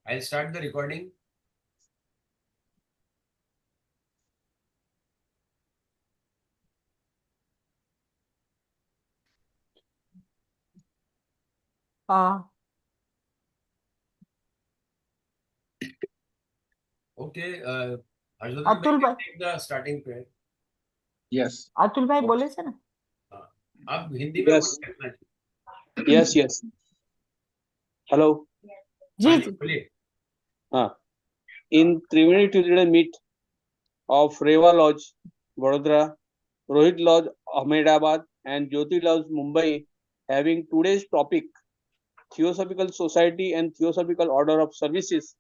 I'll start the recording. Okay, Harshvardhan Atul bhai, भाई, take the starting prayer. Yes. Atul भाई बोले थे ना? आप हिंदी में Yes. बोलिए। Yes. Yes. Hello. जी हाँ जी, जी। बोलिए। In Triveni Tuesday meet of Reva Lodge, Vadodara, Rohit Lodge, Ahmedabad, and JYOTI Lodge, Mumbai, having today's topic, Theosophical Society and Theosophical Order of Services.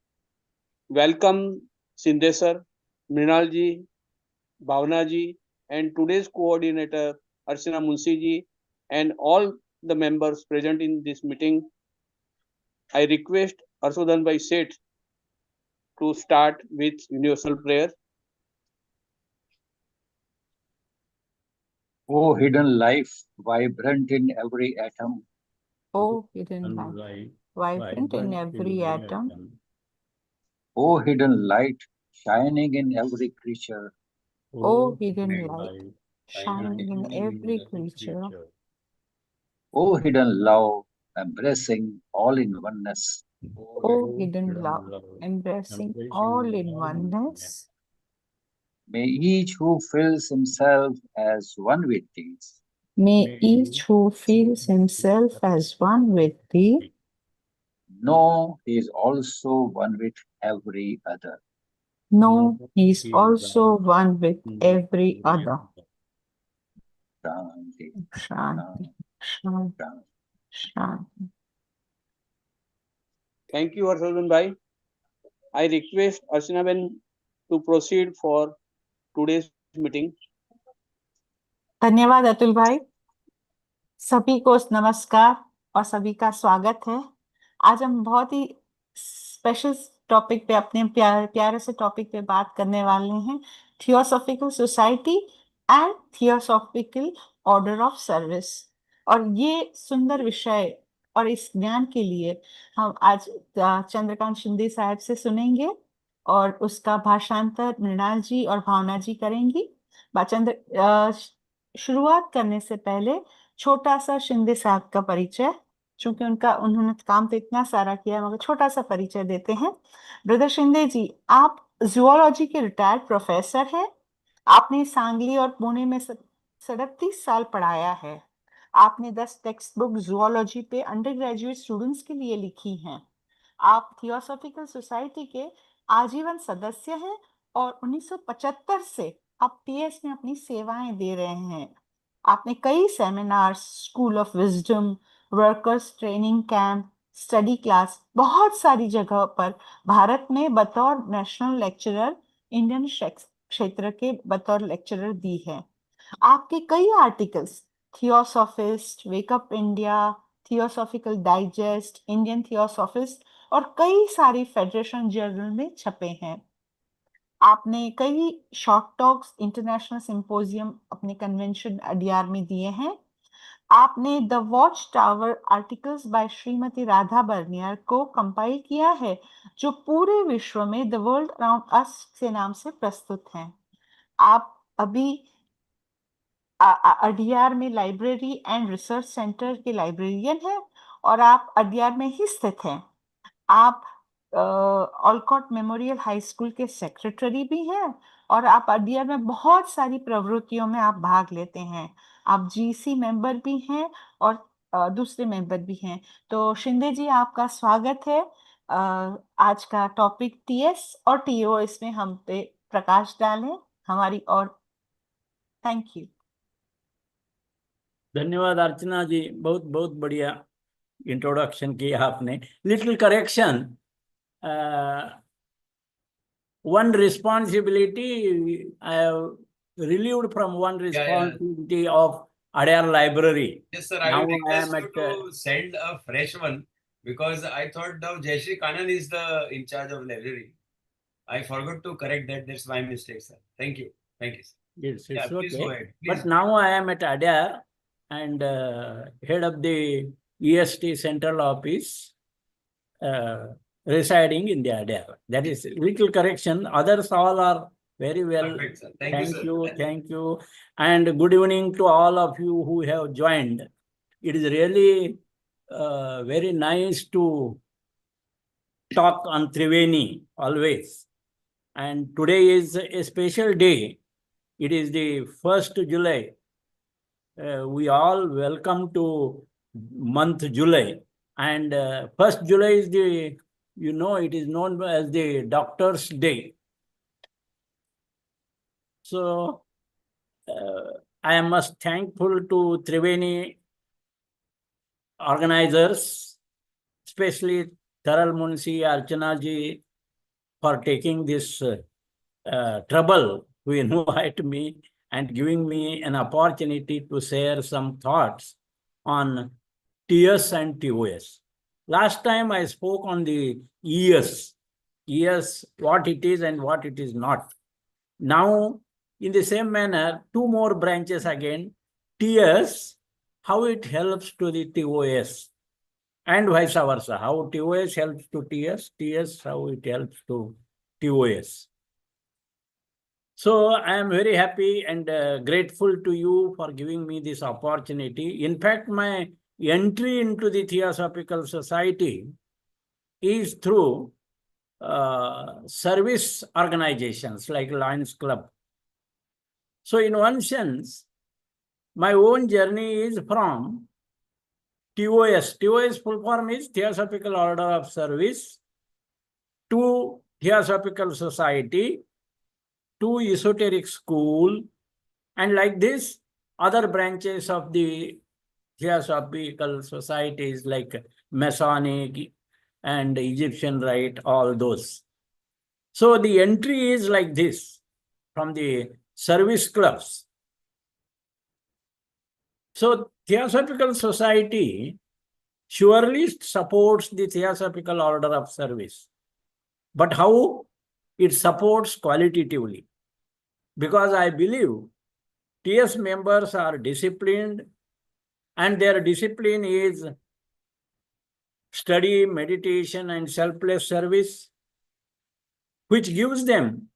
Welcome, Shinde sir, MRINAL ji, BHAWANA ji, and today's coordinator, ARCHANA MUNSHI ji, and all the members present in this meeting. I request Harshvardhan Bhai Seth to start with universal prayer. O hidden life, vibrant in every atom. Oh, hidden light, vibrant in every atom. O hidden light, shining in every creature. Oh, hidden light, shining in every creature. O hidden love, embracing all in oneness. Oh, hidden love, embracing all in oneness. May each who feels himself as one with these May each who feels himself as one with thee know he is also one with every other. know he is also one with every other. Shanti, Shanti, Shanti, Shanti. Shanti. Thank you, Harshvardhan Bhai. I request Archana Ben to proceed for today's meeting. धन्यवाद अतुल भाई। सभी को नमस्कार और सभी का स्वागत है। आज हम बहुत ही स्पेशल टॉपिक पे, अपने प्यारे से टॉपिक पे बात करने वाले हैं, theosophical society and theosophical order of service. और ये सुंदर विषय और इस ज्ञान के लिए हम आज चंद्रकांत शिंदे साहब से सुनेंगे और उसका भाषांतर मृणाल जी और भावना जी करेंगी। शुरुआत करने से पहले छोटा सा शिंदे साहब का परिचय, चूंकि उन्होंने काम तो इतना सारा किया, मगर छोटा सा परिचय देते हैं। ब्रदर शिंदे जी, आप जूलॉजी के रिटायर्ड प्रोफेसर हैं। आपने सांगली और पुणे में 37 साल पढ़ाया है। आपने 10 टेक्स्ट बुक जूलॉजी पे अंडर ग्रेजुएट स्टूडेंट्स के लिए लिखी हैं। आप थियोसॉफिकल सोसाइटी के आजीवन सदस्य हैं और 1975 से आप टीएस में अपनी सेवाएं दे रहे हैं। आपने कई seminar, school of wisdom, workers training camp, study class, बहुत सारी जगह पर भारत में बतौर नेशनल लेक्चरर, इंडियन क्षेत्र के बतौर लेक्चरर दी है। आपके कई articles theosophist, wake up India, theosophical digest, Indian theosophist और कई सारी फेडरेशन जर्नल में छपे हैं। आपने कई शॉर्ट टॉक्स, इंटरनेशनल सिंपोजियम अपने कन्वेंशन अडियार में दिए हैं। आपने the watch tower articles by Shrimati Radha Burnier को कंपाइल किया है, जो पूरे विश्व में द वर्ल्ड अराउंड अस के नाम से प्रस्तुत हैं। आप अभी अडियार में लाइब्रेरी एंड रिसर्च सेंटर के लाइब्रेरियन हैं और आप अडियार में ही स्थित हैं। आप ऑलकॉट मेमोरियल हाई स्कूल के सेक्रेटरी भी हैं और आप अडियार में बहुत सारी प्रवृत्तियों में आप भाग लेते हैं। आप जीसी मेंबर भी हैं और दूसरे मेंबर भी हैं। तो शिंदे जी, आपका स्वागत है। आज का टॉपिक टीएस और टीओ, इसमें हम पे प्रकाश डालें हमारी। और थैंक यू। धन्यवाद अर्चना जी, बहुत बहुत बढ़िया इंट्रोडक्शन किया आपने। Little correction, one responsibility I have relieved from one responsibility of Adyar Library. Yes, sir. I will request you to send a fresh one, because I thought now JYOTI Kanan is the in charge of library. I forgot to correct that. That's my mistake, sir. Thank you. Thank you, sir. Yes, it's please okay. go ahead. Please. But now I am at Adyar and head of the EST Central Office. residing in their dell. That is little correction. Others all are very well. Perfect, sir. Thank you, sir. Thank you. And good evening to all of you who have joined. It is really very nice to talk on Triveni always. And today is a special day. It is the 1st July. We all welcome to month July. And 1st July is the, it is known as the Doctor's Day. So I am most thankful to Triveni organizers, especially TARAL MUNSHI, ARCHANA ji, for taking this trouble to invite me and giving me an opportunity to share some thoughts on TS and TOS. Last time I spoke on the ES, what it is and what it is not. Now, in the same manner, 2 more branches again, TS, how it helps to the TOS, and vice versa, how TOS helps to TS, TS, how it helps to TOS. So I am very happy and grateful to you for giving me this opportunity. In fact, my entry into the Theosophical Society is through service organizations like Lions Club. So in one sense, my own journey is from TOS. TOS full form is Theosophical Order of Service, to Theosophical Society, to Esoteric School, and like this, other branches of the Theosophical Societies like Masonic and Egyptian Rite, all those. So the entry is like this, from the service clubs. So Theosophical Society surely supports the Theosophical Order of Service. But how? It supports qualitatively. Because I believe TS members are disciplined, and their discipline is study, meditation, and selfless service, which gives them,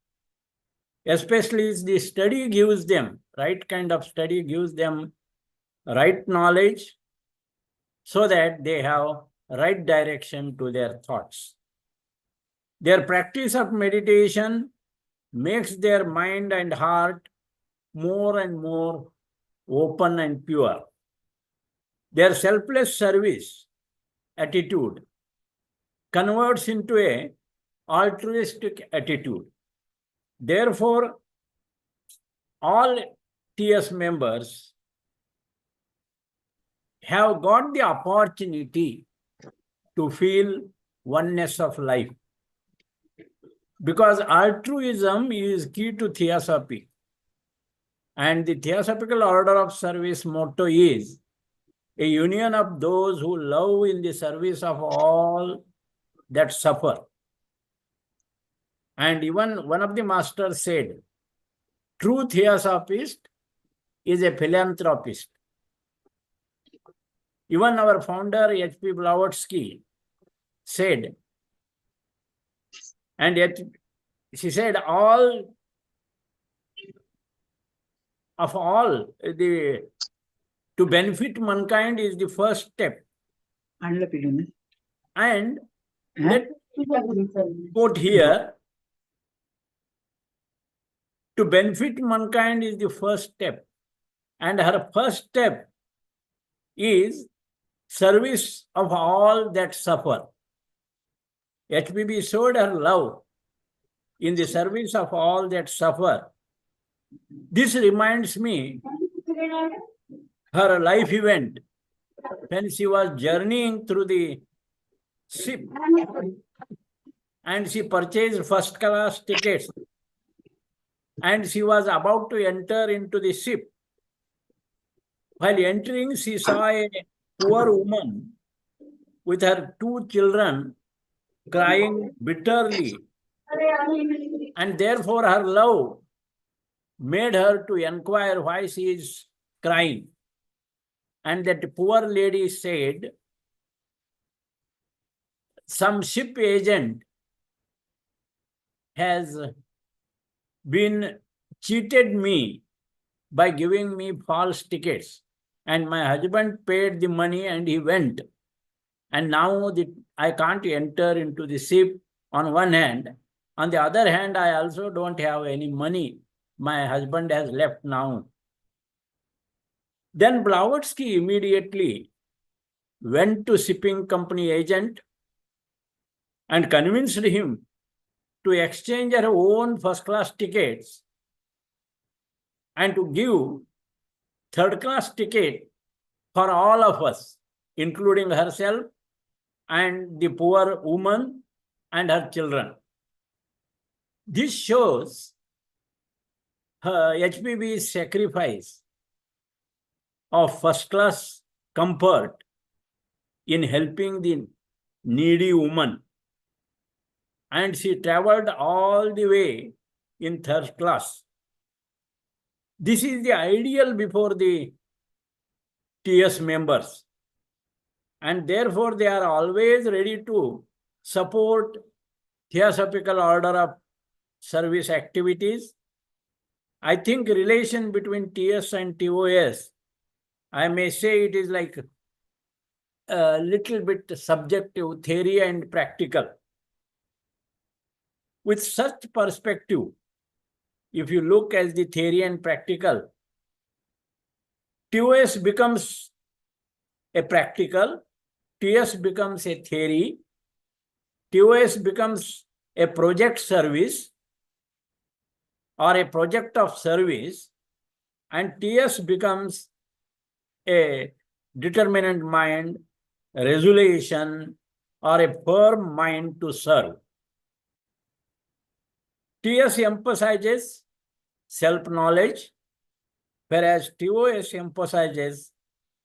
especially the study gives them, right kind of study gives them right knowledge, so that they have right direction to their thoughts. Their practice of meditation makes their mind and heart more and more open and pure. Their selfless service attitude converts into an altruistic attitude. Therefore, all TS members have got the opportunity to feel oneness of life. Because altruism is key to Theosophy. And the Theosophical Order of Service motto is a union of those who love in the service of all that suffer. And even one of the masters said, true Theosophist is a philanthropist. Even our founder, H.P. Blavatsky, said, and yet she said, all to benefit mankind is the first step. And let quote here, to benefit mankind is the first step. And her first step is service of all that suffer. HPB showed her love in the service of all that suffer. This reminds me her life event when she was journeying through the ship and she purchased first class tickets and she was about to enter into the ship. While entering, she saw a poor woman with her 2 children crying bitterly, and therefore her love made her to inquire why she is crying. And that poor lady said, some ship agent has been cheated me by giving me false tickets, and my husband paid the money and he went, and now I can't enter into the ship on one hand. On the other hand, I also don't have any money. My husband has left now. Then Blavatsky immediately went to shipping company agent and convinced him to exchange her own first-class tickets and to give third-class ticket for all of us, including herself and the poor woman and her children. This shows her HPB's sacrifice of first-class comfort in helping the needy woman. And she traveled all the way in third class. This is the ideal before the TS members. And therefore, they are always ready to support Theosophical order of service activities. I think relation between TS and TOS, I may say it is like a little bit subjective, theory and practical. With such perspective, if you look at the theory and practical, TOS becomes a practical, TS becomes a theory, TOS becomes a project service or a project of service, and TS becomes a determinate mind, resolution, or a firm mind to serve. TS emphasizes self-knowledge, whereas TOS emphasizes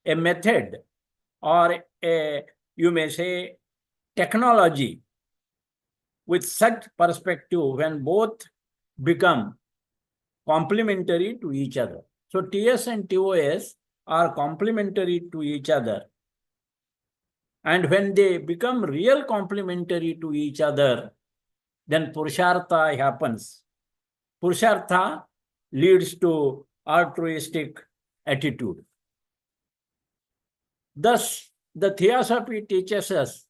a method or a, you may say, technology. With such perspective, when both become complementary to each other. So TS and TOS are complementary to each other. And when they become real complementary to each other, then Purushartha happens. Purushartha leads to altruistic attitude. Thus, the Theosophy teaches us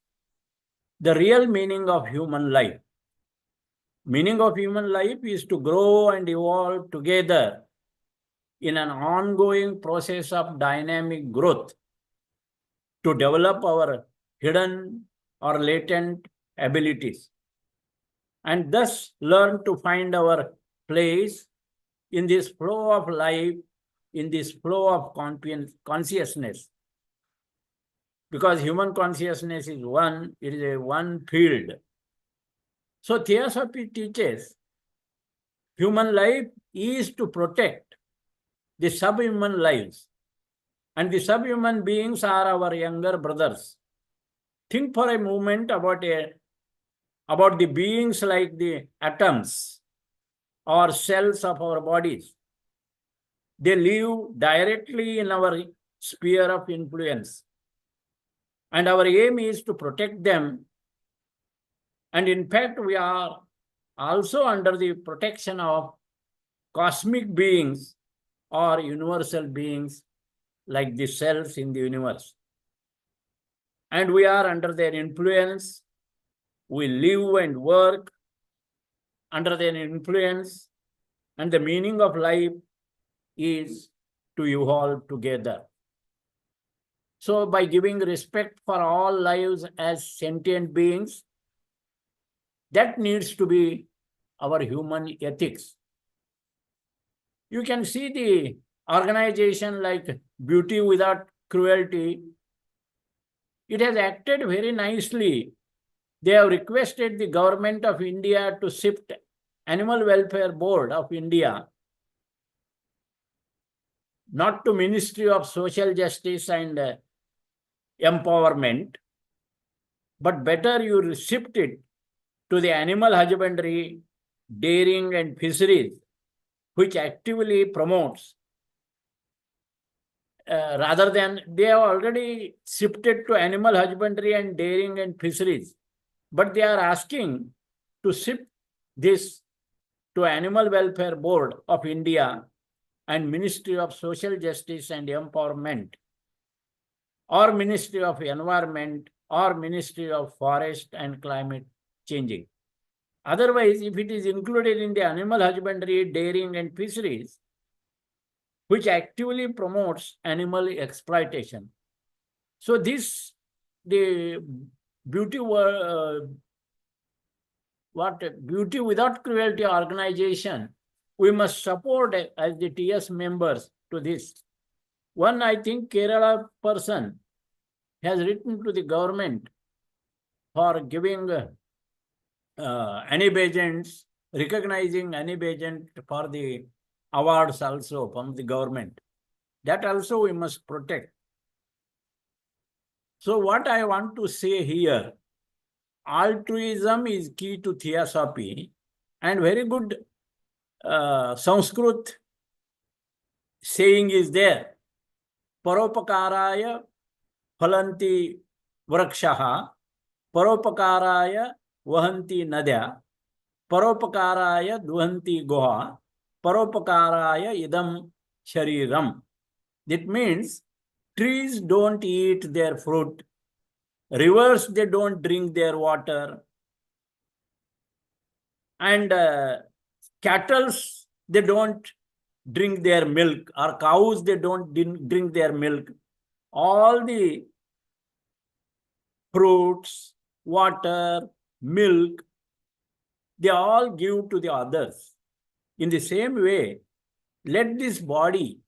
the real meaning of human life. Meaning of human life is to grow and evolve together in an ongoing process of dynamic growth to develop our hidden or latent abilities, and thus learn to find our place in this flow of life, in this flow of consciousness. Because human consciousness is one, it is a one field. So Theosophy teaches human life is to protect the subhuman lives. And the subhuman beings are our younger brothers. Think for a moment about the beings like the atoms or cells of our bodies. They live directly in our sphere of influence. And our aim is to protect them. And in fact, we are also under the protection of cosmic beings or universal beings like the cells in the universe. And we are under their influence. We live and work under their influence. And the meaning of life is to evolve together. So by giving respect for all lives as sentient beings, that needs to be our human ethics. You can see the organization like Beauty Without Cruelty. It has acted very nicely. They have requested the government of India to shift Animal Welfare Board of India, not to Ministry of Social Justice and Empowerment, but better you shift it to the Animal Husbandry, Dairying and Fisheries, which actively promotes, rather than they have already shifted to Animal Husbandry and Dairying and Fisheries. but they are asking to shift this to Animal Welfare Board of India and Ministry of Social Justice and Empowerment, or Ministry of Environment, or Ministry of Forest and Climate Changing. Otherwise, if it is included in the animal husbandry, dairying and fisheries, which actively promotes animal exploitation. So the Beauty Beauty Without Cruelty organization, we must support as the TS members to this. One, I think Kerala person has written to the government for giving Annie Besant, recognizing Annie Besant for the awards also from the government. That also we must protect. So what I want to say here, altruism is key to Theosophy, and very good Sanskrit saying is there. Paropakaraya phalanti vrakshaha, paropakaraya vahanti nadya, paropakaraya duhanti goha, paropakaraya idam shariram. That means trees don't eat their fruit, rivers they don't drink their water, and cattle they don't drink their milk, or cows they don't drink their milk. All the fruits, water, milk, they all give to the others. In the same way, let this body,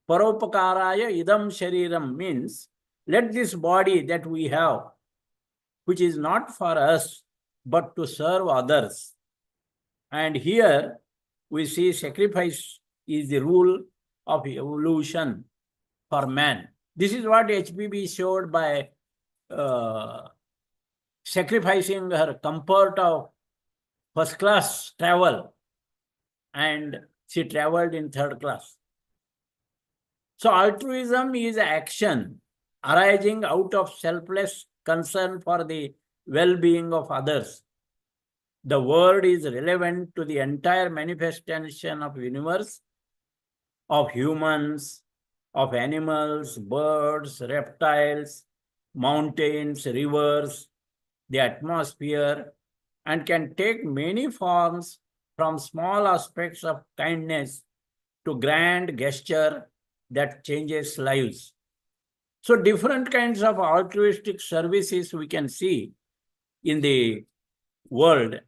paropakaraya idam shariram, means let this body that we have, which is not for us, but to serve others. And here we see sacrifice is the rule of evolution for man. This is what HPB showed by sacrificing her comfort of first class travel, and she traveled in third class. So altruism is action arising out of selfless concern for the well-being of others. The word is relevant to the entire manifestation of universe, of humans, of animals, birds, reptiles, mountains, rivers, the atmosphere, and can take many forms, from small aspects of kindness to grand gesture that changes lives. So different kinds of altruistic services we can see in the world.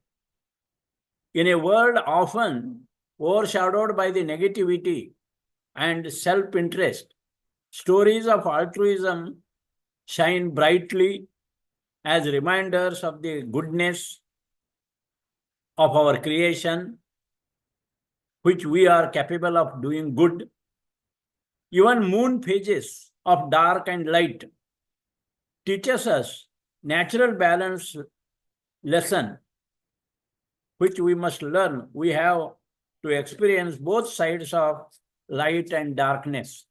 In a world often overshadowed by the negativity and self-interest, stories of altruism shine brightly as reminders of the goodness of our creation, which we are capable of doing good. Even moon phases of dark and light teaches us natural balance lesson, which we must learn. We have to experience both sides of light and darkness.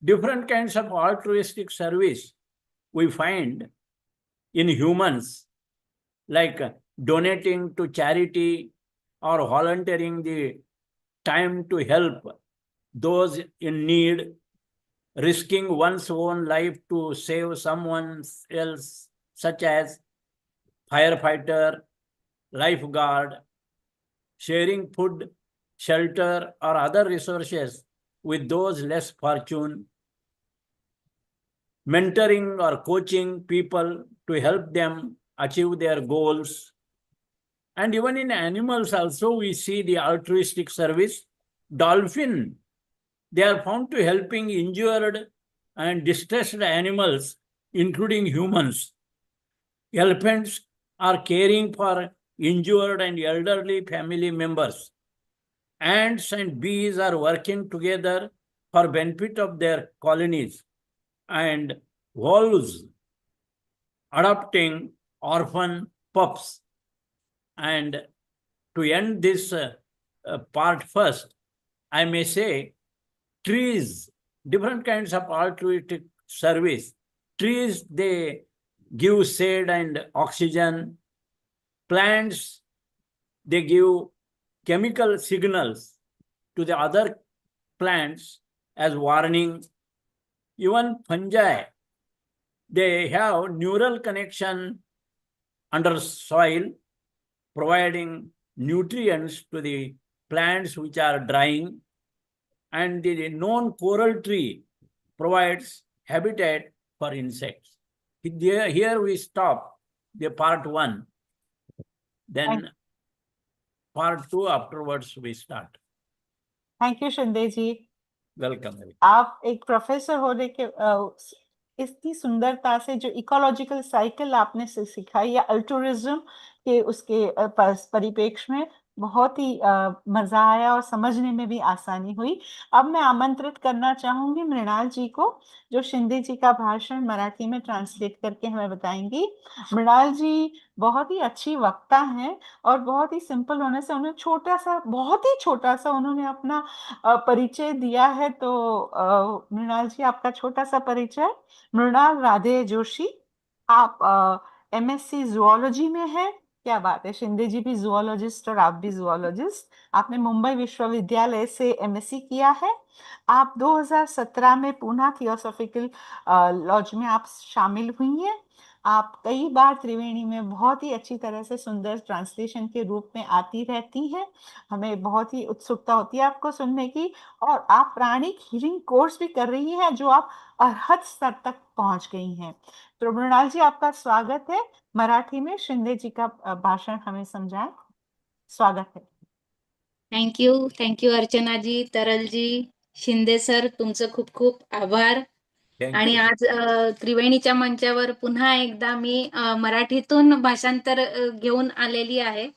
Different kinds of altruistic service we find in humans, like donating to charity or volunteering the time to help those in need, risking one's own life to save someone else, such as firefighter, lifeguard, sharing food, shelter, or other resources with those less fortunate, mentoring or coaching people to help them achieve their goals. And even in animals also we see the altruistic service. Dolphin, they are found to helping injured and distressed animals, including humans. Elephants are caring for injured and elderly family members. Ants and bees are working together for benefit of their colonies. And wolves adopting orphan pups. And to end this part first, I may say trees, different kinds of altruistic service. Trees, they give shade and oxygen. Plants, they give chemical signals to the other plants as warning. Even fungi, they have neural connection under soil, providing nutrients to the plants which are drying. And the known coral tree provides habitat for insects. Here we stop the part 1. Then part 2 afterwards we start. Thank you Shinde ji. Welcome. आप एक professor होने के इतनी सुंदरता से जो ecological cycle आपने सिखाई या अल्टुरिज्म के उसके परिप्रेक्ष्य में बहुत ही मजा आया और समझने में भी आसानी हुई। अब मैं आमंत्रित करना चाहूंगी मृणाल जी को, जो शिंदे जी का भाषण मराठी में ट्रांसलेट करके हमें बताएंगी। मृणाल जी बहुत ही अच्छी वक्ता हैं और बहुत ही सिंपल होने से उन्हें बहुत ही छोटा सा उन्होंने अपना परिचय दिया है। तो मृणाल जी, आपका छोटा सा परिचय। मृणाल राधे जोशी, आप एमएससी जूलॉजी में हैं। क्या बात है, शिंदे जी भी जूलॉजिस्ट और आप भी जूलॉजिस्ट। आपने मुंबई विश्वविद्यालय से एमएससी किया है। आप 2017 में पुणे थियोसॉफिकल लॉज में आप शामिल हुई हैं। आप कई बार त्रिवेणी में बहुत ही अच्छी तरह से सुंदर ट्रांसलेशन के रूप में आती रहती हैं। हमें बहुत ही उत्सुकता होती है आपको सुनने की। और आप प्राणिक हीलिंग कोर्स भी कर रही हैं, जो आप अर्हत स्तर तक पहुंच गई हैं। तो मृणाल जी, आपका स्वागत है। मराठी में शिंदे जी का भाषण हमें समझाएं। स्वागत है। Thank you Archana ji, Taral ji, Shinde sir, तुमचं खूप खूप आभार। आणि आज त्रिवेणीच्या मंचावर पुन्हा एकदा मी मराठीतून भाषांतर घेऊन आलेली आहे।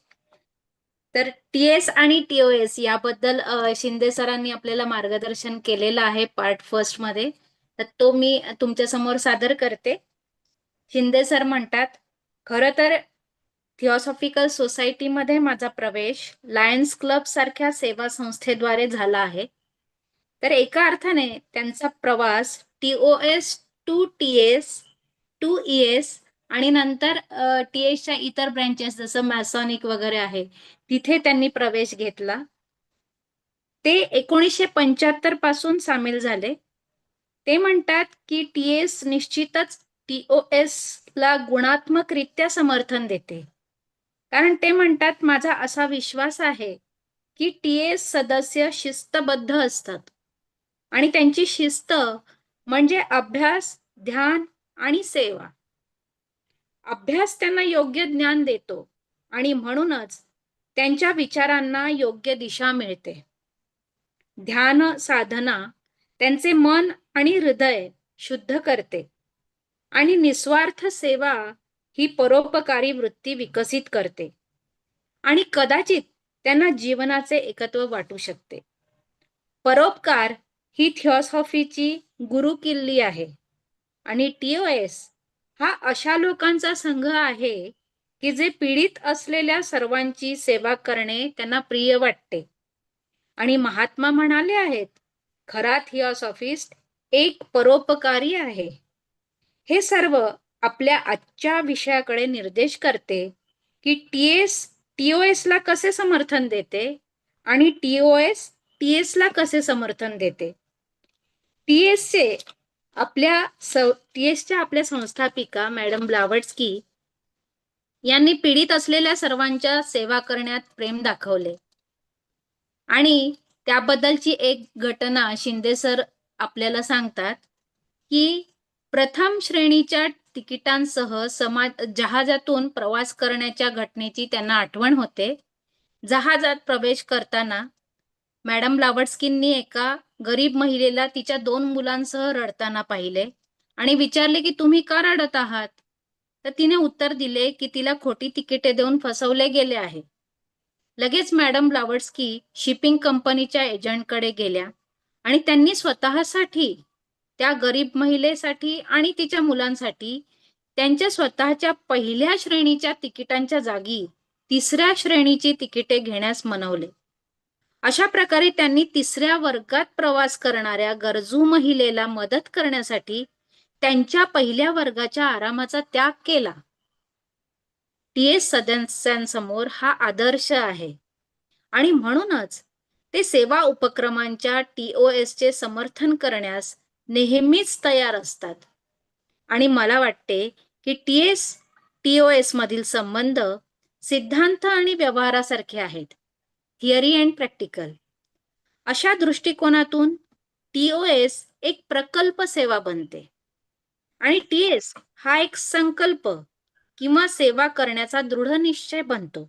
तर टीएस आणि टीओएस याबद्दल शिंदे सरांनी आपल्याला मार्गदर्शन केलेलं आहे पार्ट 1 मध्ये, तर तो मी तुमच्या समोर सादर करते। शिंदे सर म्हणतात, खरं तर थिओसॉफिकल सोसायटीमध्ये माझा प्रवेश लायन्स क्लब सारख्या सेवा संस्थेद्वारे झाला आहे। तर एका अर्थाने त्यांचा प्रवास TOS to TS to ES आणि नंतर टीएसच्या इतर ब्रँचेस जसं मॅसॉनिक वगैरे आहे तिथे त्यांनी प्रवेश घेतला। ते 1975 पासून सामील झाले। ते म्हणतात की टीएस निश्चितच टीओएस ला गुणात्मकरित्या समर्थन देते, कारण ते म्हणतात, माझा असा विश्वास आहे की टीएस सदस्य शिस्तबद्ध असतात आणि त्यांची शिस्त म्हणजे अभ्यास, ध्यान आणि सेवा। अभ्यास त्यांना योग्य ज्ञान देतो आणि म्हणूनच त्यांच्या विचारांना योग्य दिशा मिळते। ध्यान साधना त्यांचे मन आणि हृदय शुद्ध करते आणि निस्वार्थ सेवा ही परोपकारी वृत्ती विकसित करते आणि कदाचित त्यांना जीवनाचे एकत्व वाटू शकते। परोपकार ही थिओसॉफीची गुरुकिल्ली आहे आणि टीओएस हा अशा लोकांचा संघ आहे की जे पीडित असलेल्या सर्वांची सेवा करणे त्यांना प्रिय वाटते। आणि महात्मा म्हणाले आहेत, खरा थिओसॉफिस्ट एक परोपकारी आहे। हे सर्व आपल्या आजच्या विषयाकडे निर्देश करते की टीओएस ला कसे समर्थन देते आणि टीओएस टीएस ला कसे समर्थन देते। टीएसच्या आपल्या संस्थापिका मॅडम ब्लावट्स्की यांनी पीडित असलेल्या सर्वांच्या सेवा करण्यात प्रेम दाखवले आणि त्याबद्दलची एक घटना शिंदे सर आपल्याला सांगतात की प्रथम श्रेणीच्या तिकिटांसह जहाजातून प्रवास करण्याच्या घटनेची त्यांना आठवण होते। जहाजात प्रवेश करताना मॅडम ब्लावट्स्कींनी एका गरीब महिलेला तिच्या 2 मुलांसह रडताना पाहिले आणि विचारले की तुम्ही का रडत आहात। तर तिने उत्तर दिले की तिला खोटी तिकिटे देऊन फसवले गेले आहे। लगेच मॅडम ब्लावट्स्की शिपिंग कंपनीच्या एजंटकडे गेल्या आणि त्यांनी स्वतःसाठी, त्या गरीब महिलेसाठी आणि तिच्या मुलांसाठी त्यांच्या स्वतःच्या पहिल्या श्रेणीच्या तिकिटांच्या जागी 3ऱ्या श्रेणीची तिकिटे घेण्यास मनवले। अशा प्रकारे त्यांनी 3ऱ्या वर्गात प्रवास करणाऱ्या गरजू महिलेला मदत करण्यासाठी त्यांच्या पहिल्या वर्गाच्या आरामाचा त्याग केला. TS सदस्यांसमोर हा आदर्श आहे आणि म्हणूनच ते सेवा उपक्रमांच्या TOS चे समर्थन करण्यास नेहमीच तयार असतात. आणि मला वाटते की TOS मधील संबंध सिद्धांत आणि व्यवहारासारखे आहेत, थिअरी अँड प्रॅक्टिकल. अशा दृष्टिकोनातून TOS एक प्रकल्प सेवा बनते आणि TS हा एक संकल्प किंवा सेवा करण्याचा दृढ निश्चय बनतो.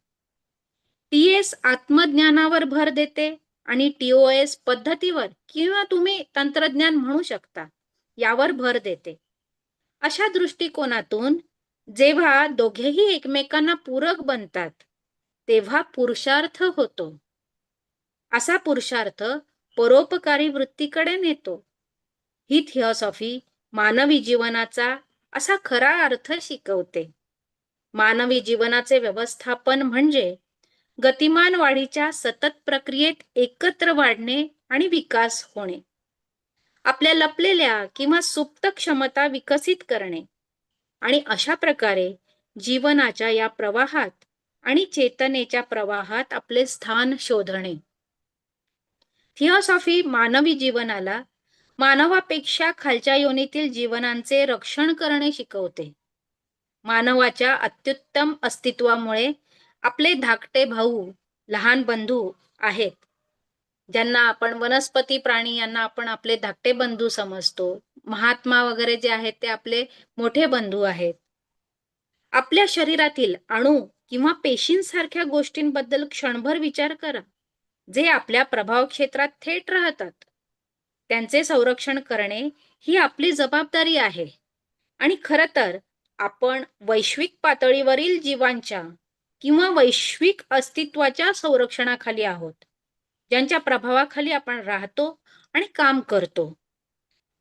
TS आत्मज्ञानावर भर देते आणि TOS पद्धतीवर किंवा तुम्ही तंत्रज्ञान म्हणू शकता यावर भर देते. अशा दृष्टिकोनातून जेव्हा दोघेही एकमेकांना पूरक बनतात तेव्हा पुरुषार्थ होतो. असा पुरुषार्थ परोपकारी वृत्तीकडे नेतो. ही थिओसॉफी मानवी जीवनाचा असा खरा अर्थ शिकवते. मानवी जीवनाचे व्यवस्थापन म्हणजे गतिमान वाढीच्या सतत प्रक्रियेत एकत्र वाढणे आणि विकास होणे, आपल्या लपलेल्या किंवा सुप्त क्षमता विकसित करणे आणि अशा प्रकारे जीवनाच्या या प्रवाहात आणि चेतनेच्या प्रवाहात आपले स्थान शोधणे. थिओसॉफी मानवी जीवनाला मानवापेक्षा खालच्या योनीतील जीवनांचे रक्षण करणे शिकवते. मानवाच्या अत्युत्तम अस्तित्वामुळे आपले धाकटे भाऊ, लहान बंधू आहेत, ज्यांना आपण वनस्पती प्राणी यांना आपण आपले धाकटे बंधू समजतो. महात्मा वगैरे जे आहेत ते आपले मोठे बंधू आहेत. आपल्या शरीरातील अणू किंवा पेशींसारख्या गोष्टींबद्दल क्षणभर विचार करा, जे आपल्या प्रभाव क्षेत्रात थेट राहतात. त्यांचे संरक्षण करणे ही आपली जबाबदारी आहे. आणि खरं तर आपण वैश्विक पातळीवरील जीवांच्या किंवा वैश्विक अस्तित्वाच्या संरक्षणाखाली आहोत, ज्यांच्या प्रभावाखाली आपण राहतो आणि काम करतो.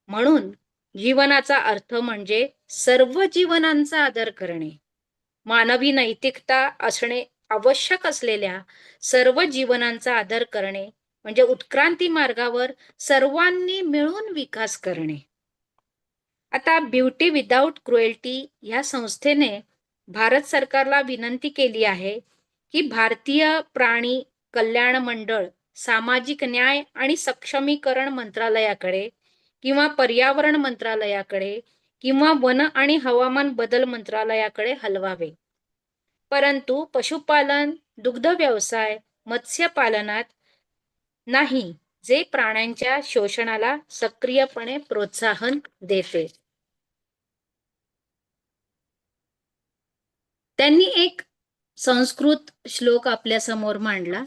म्हणून जीवनाचा अर्थ म्हणजे सर्व जीवनांचा आदर करणे. मानवी नैतिकता असणे आवश्यक असलेल्या सर्व जीवनांचा आदर करणे म्हणजे उत्क्रांती मार्गावर सर्वांनी मिळून विकास करणे. आता ब्युटी विदाऊट क्रुएल्टी या संस्थेने भारत सरकारला विनंती केली आहे की भारतीय प्राणी कल्याण मंडळ सामाजिक न्याय आणि सक्षमीकरण मंत्रालयाकडे किंवा पर्यावरण मंत्रालयाकडे किंवा वन आणि हवामान बदल मंत्रालयाकडे हलवावे. परंतु पशुपालन, दुग्ध व्यवसाय, मत्स्यपालनात नाही, जे प्राण्यांच्या शोषणाला सक्रियपणे प्रोत्साहन देते. त्यांनी एक संस्कृत श्लोक आपल्या समोर मांडला.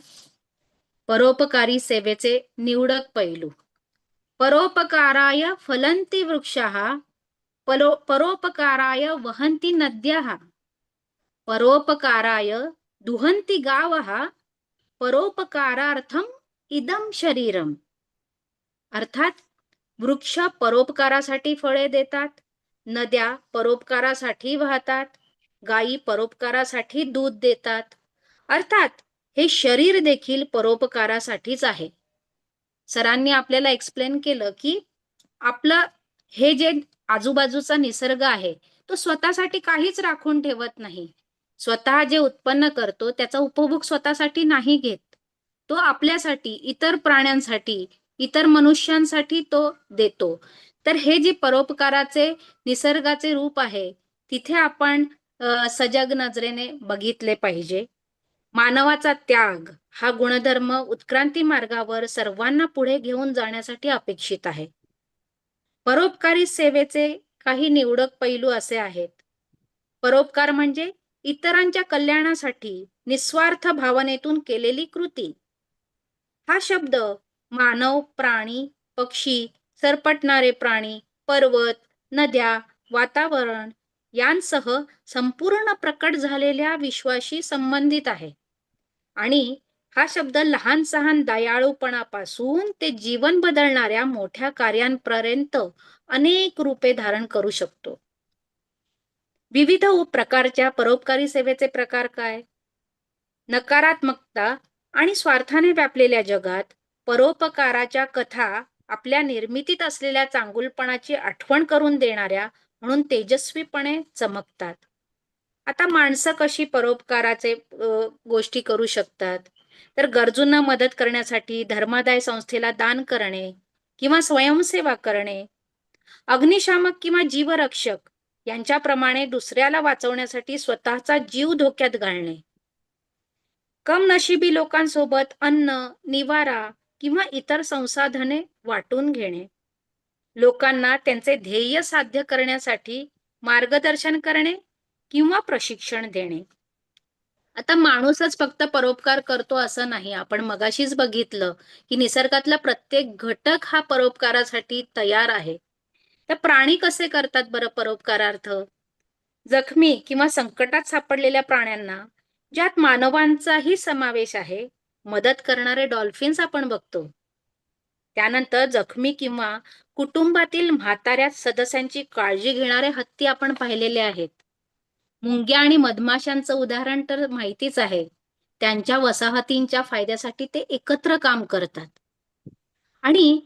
परोपकारी सेवेचे निवडक पैलू. परोपकाराय फलन्ति वृक्षाः, परोपकाराय वहन्ति नद्यः, परोपकाराय दुहन्ति गावः, परोपकारार्थम इदं शरीरम. अर्थात वृक्ष परोपकारासाठी फळे देतात, नद्या परोपकारासाठी वाहतात, गायी परोपकारासाठी दूध देतात. अर्थात हे शरीर देखील परोपकारासाठीच आहे. सरांनी आपल्याला एक्सप्लेन केलं की आपलं हे जे आजूबाजूचा निसर्ग आहे तो स्वतःसाठी काहीच राखून ठेवत नाही. स्वतः जे उत्पन्न करतो त्याचा उपभोग स्वतःसाठी नाही घेत. तो आपल्यासाठी, इतर प्राण्यांसाठी, इतर मनुष्यांसाठी तो देतो. तर हे जे परोपकाराचे निसर्गाचे रूप आहे तिथे आपण सजग नजरेने बघितले पाहिजे. मानवाचा त्याग हा गुणधर्म उत्क्रांती मार्गावर सर्वांना पुढे घेऊन जाण्यासाठी अपेक्षित आहे. परोपकारी सेवेचे काही निवडक पैलू असे आहेत. परोपकार म्हणजे इतरांच्या कल्याणासाठी निस्वार्थ भावनेतून केलेली कृती. हा शब्द मानव, प्राणी, पक्षी, सरपटणारे प्राणी, पर्वत, नद्या, वातावरण यांसह संपूर्ण प्रकट झालेल्या विश्वाशी संबंधित आहे. आणि हा शब्द लहान सहान दयाळूपणापासून ते जीवन बदलणाऱ्या मोठ्या कार्यांपर्यंत अनेक रूपे धारण करू शकतो. विविध प्रकारच्या परोपकारी सेवेचे प्रकार काय? नकारात्मकता आणि स्वार्थाने व्यापलेल्या जगात परोपकाराच्या कथा आपल्या निर्मितीत असलेल्या चांगुलपणाची आठवण करून देणाऱ्या म्हणून तेजस्वीपणे चमकतात. आता माणसं कशी परोपकाराचे गोष्टी करू शकतात, तर गरजूंना मदत करण्यासाठी धर्मादाय संस्थेला दान करणे किंवा स्वयंसेवा करणे, अग्निशामक किंवा जीवरक्षक यांच्याप्रमाणे दुसऱ्याला वाचवण्यासाठी स्वतःचा जीव धोक्यात घालणे, कमनशिबी लोकांसोबत अन्न, निवारा किंवा इतर संसाधने वाटून घेणे, लोकांना त्यांचे ध्येय साध्य करण्यासाठी मार्गदर्शन करणे किंवा प्रशिक्षण देणे. आता माणूसच फक्त परोपकार करतो असं नाही. आपण मगाशीच बघितलं की निसर्गातला प्रत्येक घटक हा परोपकारासाठी तयार आहे. तर प्राणी कसे करतात बरं परोपकारार्थ? जखमी किंवा संकटात सापडलेल्या प्राण्यांना, ज्यात मानवांचाही समावेश आहे, मदत करणारे डॉल्फिन्स आपण बघतो. त्यानंतर जखमी किंवा कुटुंबातील म्हाताऱ्या सदस्यांची काळजी घेणारे हत्ती आपण पाहिलेले आहेत. मुंग्या आणि मधमाशांचं उदाहरण तर माहितीच आहे. त्यांच्या वसाहतींच्या फायद्यासाठी ते एकत्र काम करतात. आणि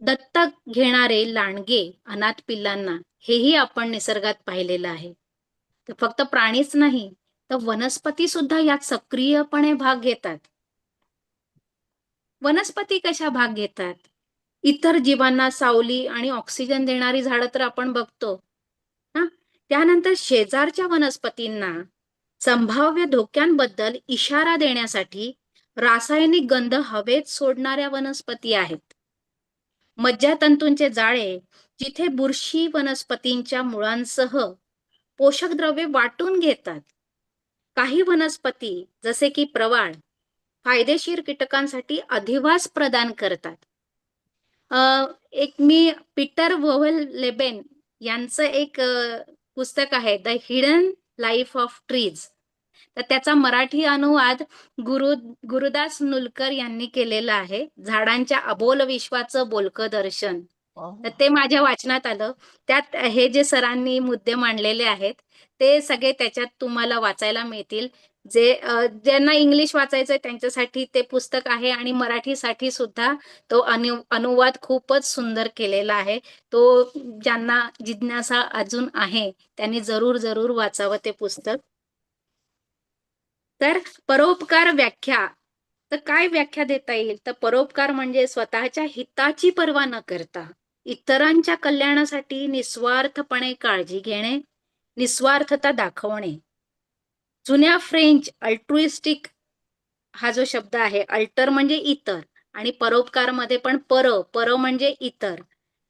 दत्तक घेणारे लांडगे अनाथ पिल्लांना हेही आपण निसर्गात पाहिलेलं आहे. तर फक्त प्राणीच नाही, तर वनस्पती सुद्धा यात सक्रियपणे भाग घेतात. वनस्पती कशा भाग घेतात? इतर जीवांना सावली आणि ऑक्सिजन देणारी झाडं तर आपण बघतो. त्यानंतर शेजारच्या वनस्पतींना संभाव्य धोक्यांबद्दल इशारा देण्यासाठी रासायनिक गंध हवेत सोडणाऱ्या वनस्पती आहेत. मज्जातंतूंचे जाळे जिथे बुरशी वनस्पतींच्या मुळांसह पोषक द्रव्ये वाटून घेतात. काही वनस्पती जसे की प्रवाळ फायदेशीर कीटकांसाठी अधिवास प्रदान करतात. एक मी पीटर व्होवेल-लेबेन यांचं एक पुस्तक आहे the hidden life of trees. तर त्याचा मराठी अनुवाद गुरुदास नुलकर यांनी केलेला आहे, झाडांच्या अबोल विश्वाचं बोलकं दर्शन. तर ते माझ्या वाचनात आलं. त्यात हे जे सरांनी मुद्दे मांडलेले आहेत ते सगळे त्याच्यात तुम्हाला वाचायला मिळतील. ज्यांना इंग्लिश वाचायचंय त्यांच्यासाठी ते पुस्तक आहे आणि मराठीसाठी सुद्धा तो अनुवाद खूपच सुंदर केलेला आहे. तो ज्यांना जिज्ञासा अजून आहे त्यांनी जरूर वाचावं ते पुस्तक. तर परोपकार व्याख्या, तर काय व्याख्या देता येईल? तर परोपकार म्हणजे स्वतःच्या हिताची पर्वा न करता इतरांच्या कल्याणासाठी निस्वार्थपणे काळजी घेणे, निस्वार्थता दाखवणे. जुन्या फ्रेंच अल्ट्रुइस्टिक हा जो शब्द आहे, अल्टर म्हणजे इतर आणि परोपकार मध्ये पण पर म्हणजे इतर.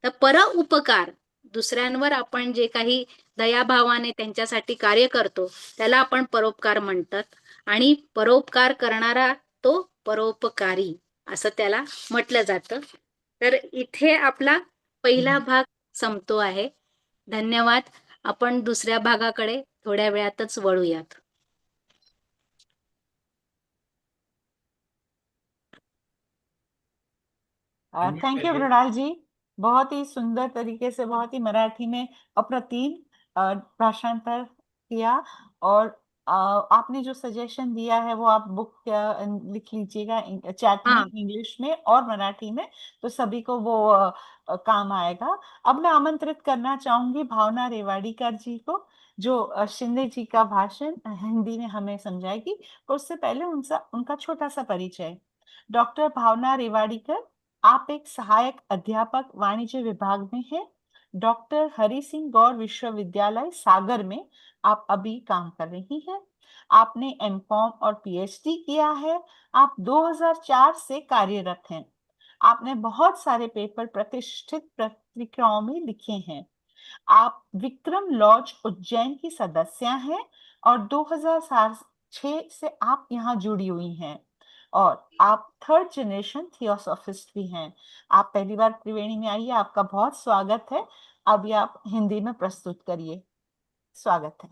तर पर उपकार, दुसऱ्यांवर आपण जे काही दयाभावाने त्यांच्यासाठी कार्य करतो त्याला आपण परोपकार म्हणतात. आणि परोपकार करणारा तो परोपकारी असं त्याला म्हटलं जातं. तर इथे आपला पहिला भाग संपतो आहे. धन्यवाद. आपण दुसऱ्या भागाकडे थोड्या वेळातच वळूयात. थैंक यू मृणाल जी, बहुत ही सुंदर तरीके से, बहुत ही मराठी में अप्रतिम भाषांतर किया. और आपने जो सजेशन दिया है वो आप बुक लिख लीजिएगा चैट में, इंग्लिश में और मराठी में, तो सभी को वो काम आएगा. अब मैं आमंत्रित करना चाहूंगी भावना रेवाडीकर जी को, जो शिंदे जी का भाषण हिंदी में हमें समझाएगी. और उससे पहले उनका छोटा सा परिचय. डॉक्टर भावना रेवाडीकर, आप एक सहायक अध्यापक वाणिज्य विभाग में हैं. डॉक्टर हरि सिंह गौर विश्वविद्यालय सागर में आप अभी काम कर रही हैं. आपने एमकॉम और पीएचडी किया है. आप 2004 से कार्यरत हैं. आपने बहुत सारे पेपर प्रतिष्ठित पत्रिकाओं में लिखे हैं. आप विक्रम लॉज उज्जैन की सदस्य हैं और 2006 से आप यहाँ जुड़ी हुई हैं. और आप थर्ड जनरेशन थियोसॉफिस्ट भी हैं. आप पहली बार त्रिवेणी में आई है, आपका बहुत स्वागत है. अभी आप हिंदी में प्रस्तुत करिए. स्वागत है.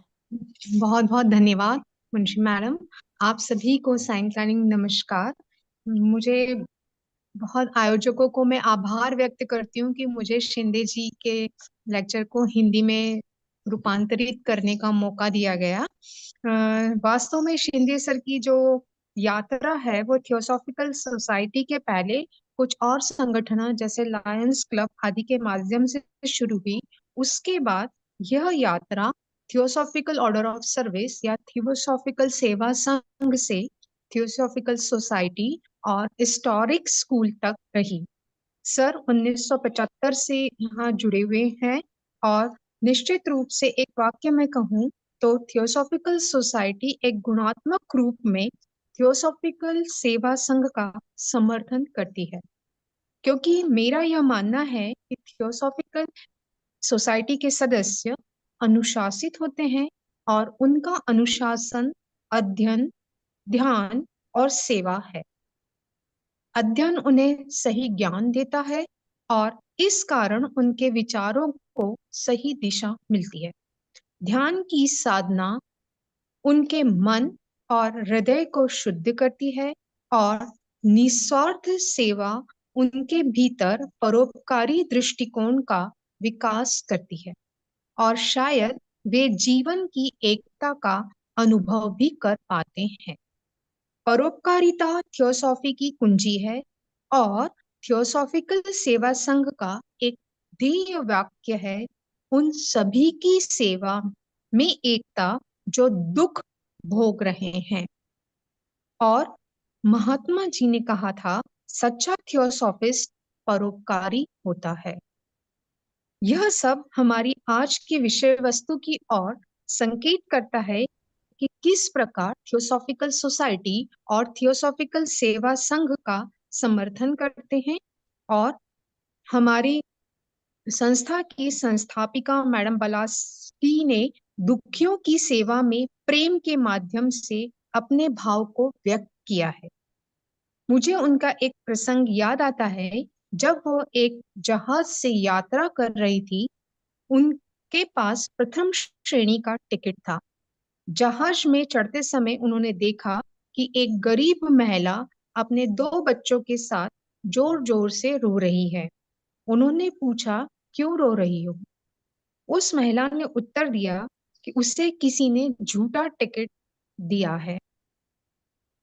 बहुत बहुत धन्यवाद मुंशी मैडम. आप सभी को सायंकालीन नमस्कार. मुझे बहुत आयोजकों को मैं आभार व्यक्त करती हूँ कि मुझे शिंदे जी के लेक्चर को हिंदी में रूपांतरित करने का मौका दिया गया. वास्तव में शिंदे सर की जो यात्रा है वो थियोसॉफिकल सोसाइटी के पहले कुछ और संगठन जैसे लायंस क्लब आदि के माध्यम से शुरू हुई। उसके बाद यह यात्रा थियोसॉफिकल ऑर्डर ऑफ सर्विस या थियोसॉफिकल सेवा संघ से थियोसॉफिकल सोसाइटी और हिस्टोरिक स्कूल तक रही। सर 1975 से यहाँ जुड़े हुए हैं और निश्चित रूप से एक वाक्य में कहूँ तो थियोसॉफिकल सोसाइटी एक गुणात्मक रूप में थियोसॉफिकल सेवा संघ का समर्थन करती है, क्योंकि मेरा यह मानना है कि थियोसॉफिकल सोसाइटी के सदस्य अनुशासित होते हैं और उनका अनुशासन अध्ययन, ध्यान और सेवा है। अध्ययन उन्हें सही ज्ञान देता है और इस कारण उनके विचारों को सही दिशा मिलती है। ध्यान की साधना उनके मन और हृदय को शुद्ध करती है और निस्वार्थ सेवा उनके भीतर परोपकारी दृष्टिकोण का विकास करती है और शायद वे जीवन की एकता का अनुभव भी कर पाते हैं। परोपकारिता थियोसॉफी की कुंजी है और थियोसॉफिकल सेवा संघ का एक ध्येय वाक्य है, उन सभी की सेवा में एकता जो दुख भोग रहे हैं। और महात्मा जी ने कहा था, सच्चा थियोसॉफिस्ट परोपकारी होता है। यह सब हमारी आज की विषय वस्तु की ओर संकेत करता है कि किस प्रकार थियोसॉफिकल सोसाइटी और थियोसॉफिकल सेवा संघ का समर्थन करते हैं। और हमारी संस्था की संस्थापिका मैडम बलास्टी ने दुखियों की सेवा में प्रेम के माध्यम से अपने भाव को व्यक्त किया है। मुझे उनका एक प्रसंग याद आता है, जब वो एक जहाज से यात्रा कर रही थी। उनके पास प्रथम श्रेणी का टिकट था। जहाज में चढ़ते समय उन्होंने देखा कि एक गरीब महिला अपने 2 बच्चों के साथ जोर जोर से रो रही है। उन्होंने पूछा, क्यों रो रही हो? उस महिला ने उत्तर दिया कि उसे किसी ने झूठा टिकट दिया है।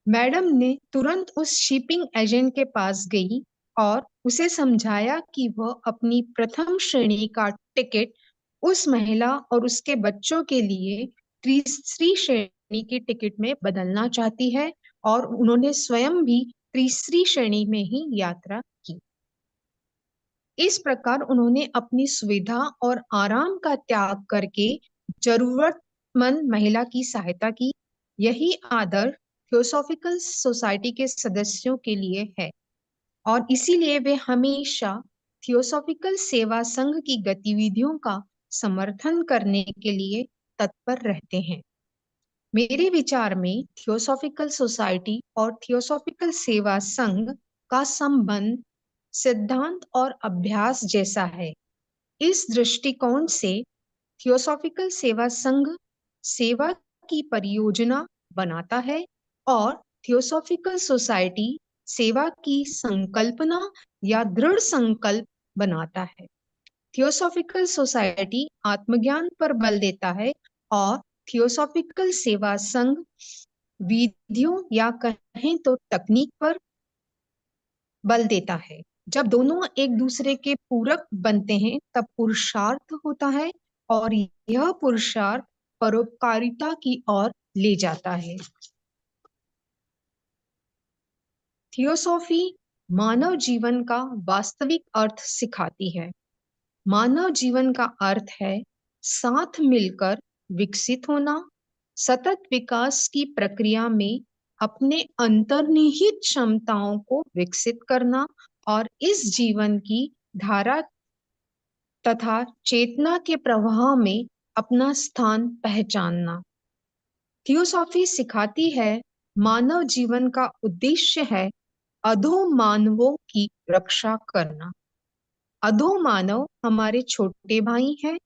मैडम ने तुरंत उस शिपिंग एजेंट के पास गई और उसे समझाया कि वह अपनी प्रथम श्रेणी का टिकट उस महिला और उसके बच्चों के लिए तीसरी श्रेणी की टिकट में बदलना चाहती है, और उन्होंने स्वयं भी तीसरी श्रेणी में ही यात्रा की। इस प्रकार उन्होंने अपनी सुविधा और आराम का त्याग करके जरूरतमंद महिला की सहायता की। यही आदर थियोसॉफिकल सोसाइटी के सदस्यों के लिए है और इसीलिए वे हमेशा थियोसॉफिकल सेवा संघ की गतिविधियों का समर्थन करने के लिए तत्पर रहते हैं। मेरे विचार में थियोसॉफिकल सोसाइटी और थियोसॉफिकल सेवा संघ का संबंध सिद्धांत और अभ्यास जैसा है। इस दृष्टिकोण से थियोसॉफिकल सेवा संघ सेवा की परियोजना बनाता है और थियोसॉफिकल सोसाइटी सेवा की संकल्पना या दृढ़ संकल्प बनाता है। थियोसॉफिकल सोसाइटी आत्मज्ञान पर बल देता है और थियोसॉफिकल सेवा संघ विधियों या कहें तो तकनीक पर बल देता है। जब दोनों एक दूसरे के पूरक बनते हैं तब पुरुषार्थ होता है और यह पुरुषार्थ परोपकारिता की ओर ले जाता है। थियोसॉफी मानव जीवन का वास्तविक अर्थ सिखाती है। मानव जीवन का अर्थ है साथ मिलकर विकसित होना, सतत विकास की प्रक्रिया में अपने अंतर्निहित क्षमताओं को विकसित करना और इस जीवन की धारा तथा चेतना के प्रवाह में अपना स्थान पहचानना। थियोसॉफी सिखाती है मानव जीवन का उद्देश्य है अधो मानवों की रक्षा करना। अधो मानव हमारे छोटे भाई हैं।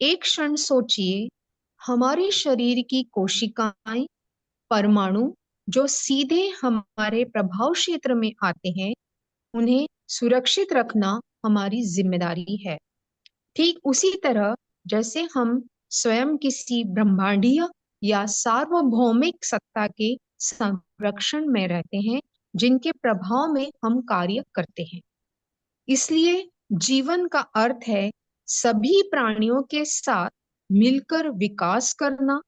एक क्षण सोचिए, हमारे शरीर की कोशिकाएं, परमाणु जो सीधे हमारे प्रभाव क्षेत्र में आते हैं, उन्हें सुरक्षित रखना हमारी जिम्मेदारी है। ठीक उसी तरह जैसे हम स्वयं किसी ब्रह्मांडीय या सार्वभौमिक सत्ता के संरक्षण में रहते हैं, जिनके प्रभाव में हम कार्य करते हैं। इसलिए जीवन का अर्थ है सभी प्राणियों के साथ मिलकर विकास करना,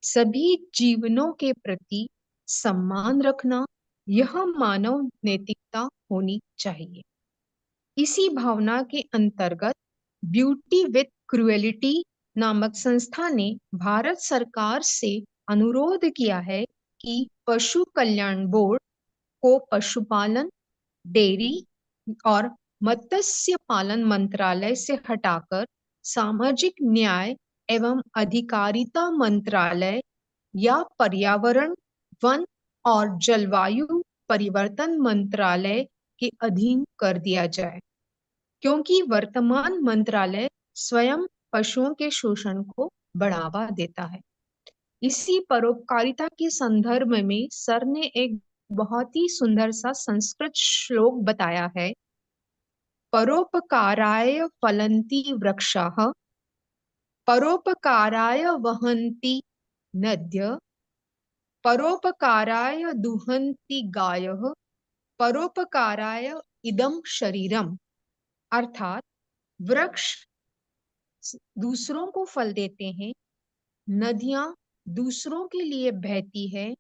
सभी जीवनों के प्रति सम्मान रखना, यह मानव नैतिकता होनी चाहिए। इसी भावना के अंतर्गत ब्यूटी विद क्रुएलिटी नामक संस्था ने भारत सरकार से अनुरोध किया है कि पशु कल्याण बोर्ड को पशुपालन, डेयरी और मत्स्य पालन मंत्रालय से हटाकर सामाजिक न्याय एवं अधिकारिता मंत्रालय या पर्यावरण, वन और जलवायु परिवर्तन मंत्रालय के अधीन कर दिया जाए, क्योंकि वर्तमान मंत्रालय स्वयं पशुओं के शोषण को बढ़ावा देता है। इसी परोपकारिता के संदर्भ में सर ने एक बहुत ही सुंदर सा संस्कृत श्लोक बताया है। परोपकाराय फलन्ति वृक्षाः, परोपकाराय वहन्ति नद्यः, परोपकाराय दुहन्ति गायः, परोपकाराय इदं शरीरम। अर्थात वृक्ष दूसरों को फल देते हैं, नदियां दूसरों के लिए बहती है,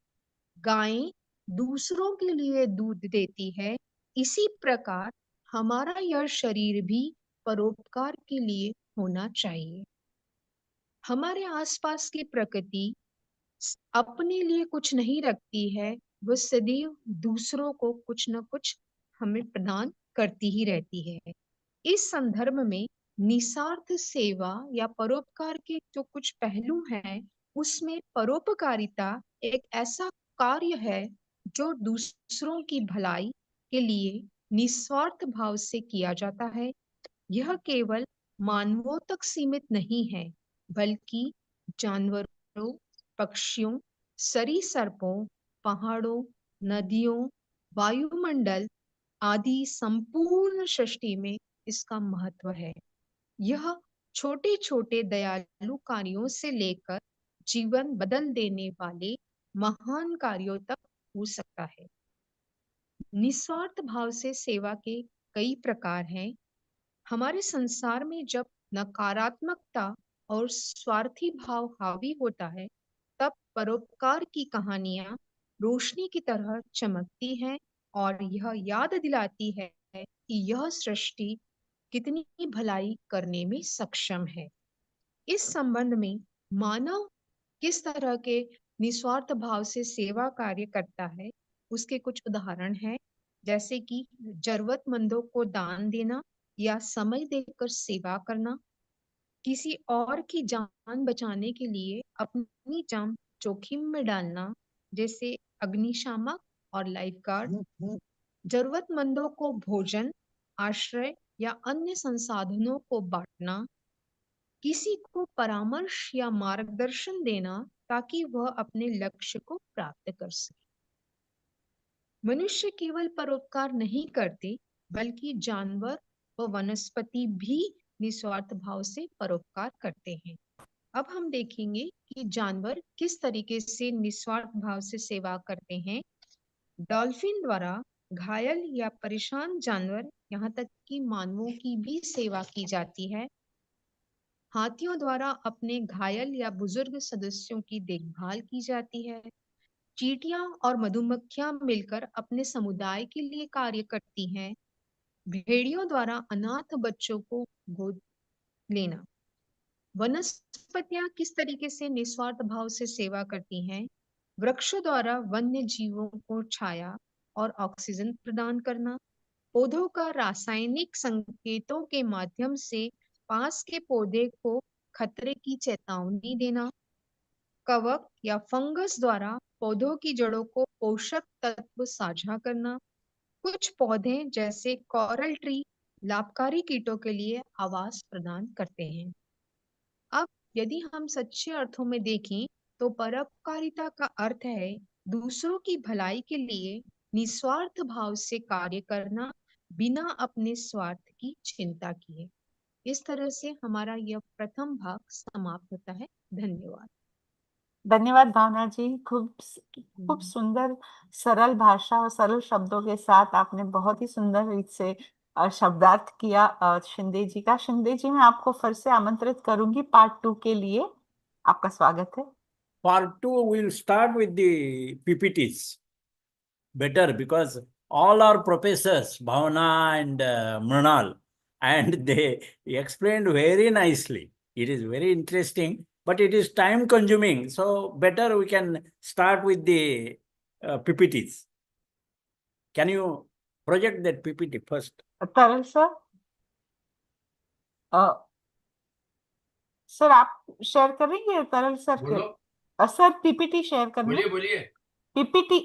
गायें दूसरों के लिए दूध देती है। इसी प्रकार हमारा यह शरीर भी परोपकार के लिए होना चाहिए। हमारे आसपास की प्रकृति अपने लिए कुछ नहीं रखती है, वह सदैव दूसरों को कुछ न कुछ हमें प्रदान करती ही रहती है। इस संदर्भ में निस्वार्थ सेवा या परोपकार के जो कुछ पहलू हैं, उसमें परोपकारिता एक ऐसा कार्य है जो दूसरों की भलाई के लिए निस्वार्थ भाव से किया जाता है। यह केवल मानवों तक सीमित नहीं है, बल्कि जानवरों, पक्षियों, सरीसृपों, पहाड़ों, नदियों, वायुमंडल आदि संपूर्ण सृष्टि में इसका महत्व है। यह छोटे छोटे दयालु कार्यों से लेकर जीवन बदल देने वाले महान कार्यों तक हो सकता है। निस्वार्थ भाव से सेवा के कई प्रकार हैं। हमारे संसार में जब नकारात्मकता और स्वार्थी भाव हावी होता है, तब परोपकार की कहानियां रोशनी की तरह चमकती हैं और यह याद दिलाती है कि यह सृष्टि कितनी भलाई करने में सक्षम है। इस संबंध में मानव किस तरह के निस्वार्थ भाव से सेवा कार्य करता है, उसके कुछ उदाहरण हैं, जैसे कि जरूरतमंदों को दान देना या समय देकर सेवा करना, किसी और की जान बचाने के लिए अपनी जान जोखिम में डालना, जैसे अग्निशामक और लाइफ गार्ड, जरूरतमंदों को भोजन, आश्रय या अन्य संसाधनों को बांटना, किसी को परामर्श या मार्गदर्शन देना ताकि वह अपने लक्ष्य को प्राप्त कर सके। मनुष्य केवल परोपकार नहीं करते, बल्कि जानवर व वनस्पति भी निस्वार्थ भाव से परोपकार करते हैं। अब हम देखेंगे कि जानवर किस तरीके से निस्वार्थ भाव से सेवा करते हैं। डॉल्फिन द्वारा घायल या परेशान जानवर, यहाँ तक कि मानवों की भी सेवा की जाती है। हाथियों द्वारा अपने घायल या बुजुर्ग सदस्यों की देखभाल की जाती है। चींटियां और मधुमक्खियां मिलकर अपने समुदाय के लिए कार्य करती हैं। भेड़ियों द्वारा अनाथ बच्चों को गोद लेना। वनस्पतियां किस तरीके से निस्वार्थ भाव से सेवा करती हैं? वृक्षों द्वारा वन्य जीवों को छाया और ऑक्सीजन प्रदान करना। पौधों का रासायनिक संकेतों के माध्यम से पास के पौधे को खतरे की चेतावनी देना। कवक या फंगस द्वारा पौधों की जड़ों को पोषक तत्व साझा करना। कुछ पौधे जैसे कोरल ट्री लाभकारी कीटों के लिए आवास प्रदान करते हैं। अब यदि हम सच्चे अर्थों में देखें तो परोपकारिता का अर्थ है दूसरों की भलाई के लिए निस्वार्थ भाव से कार्य करना, बिना अपने स्वार्थ की चिंता किए। इस तरह से हमारा यह प्रथम भाग समाप्त होता है। धन्यवाद। धन्यवाद भावना जी, खूब सुंदर सरल भाषा और सरल शब्दों के साथ आपने बहुत ही सुंदर रीत से शब्दार्थ किया शिंदे जी का। शिंदे जी, मैं आपको फिर से आमंत्रित करूंगी पार्ट 2 के लिए। आपका स्वागत है। Part 2 will start with the PPTs. Better, because all our professors, Bhavana and MRINAL, and they explained very nicely. It is very interesting, but it is time consuming. So better we can start with the PPTs. Can you project that PPT first? तरल sir, sir आप share करेंगे तरल sir के? Sir PPT share करना। बोलिए PPT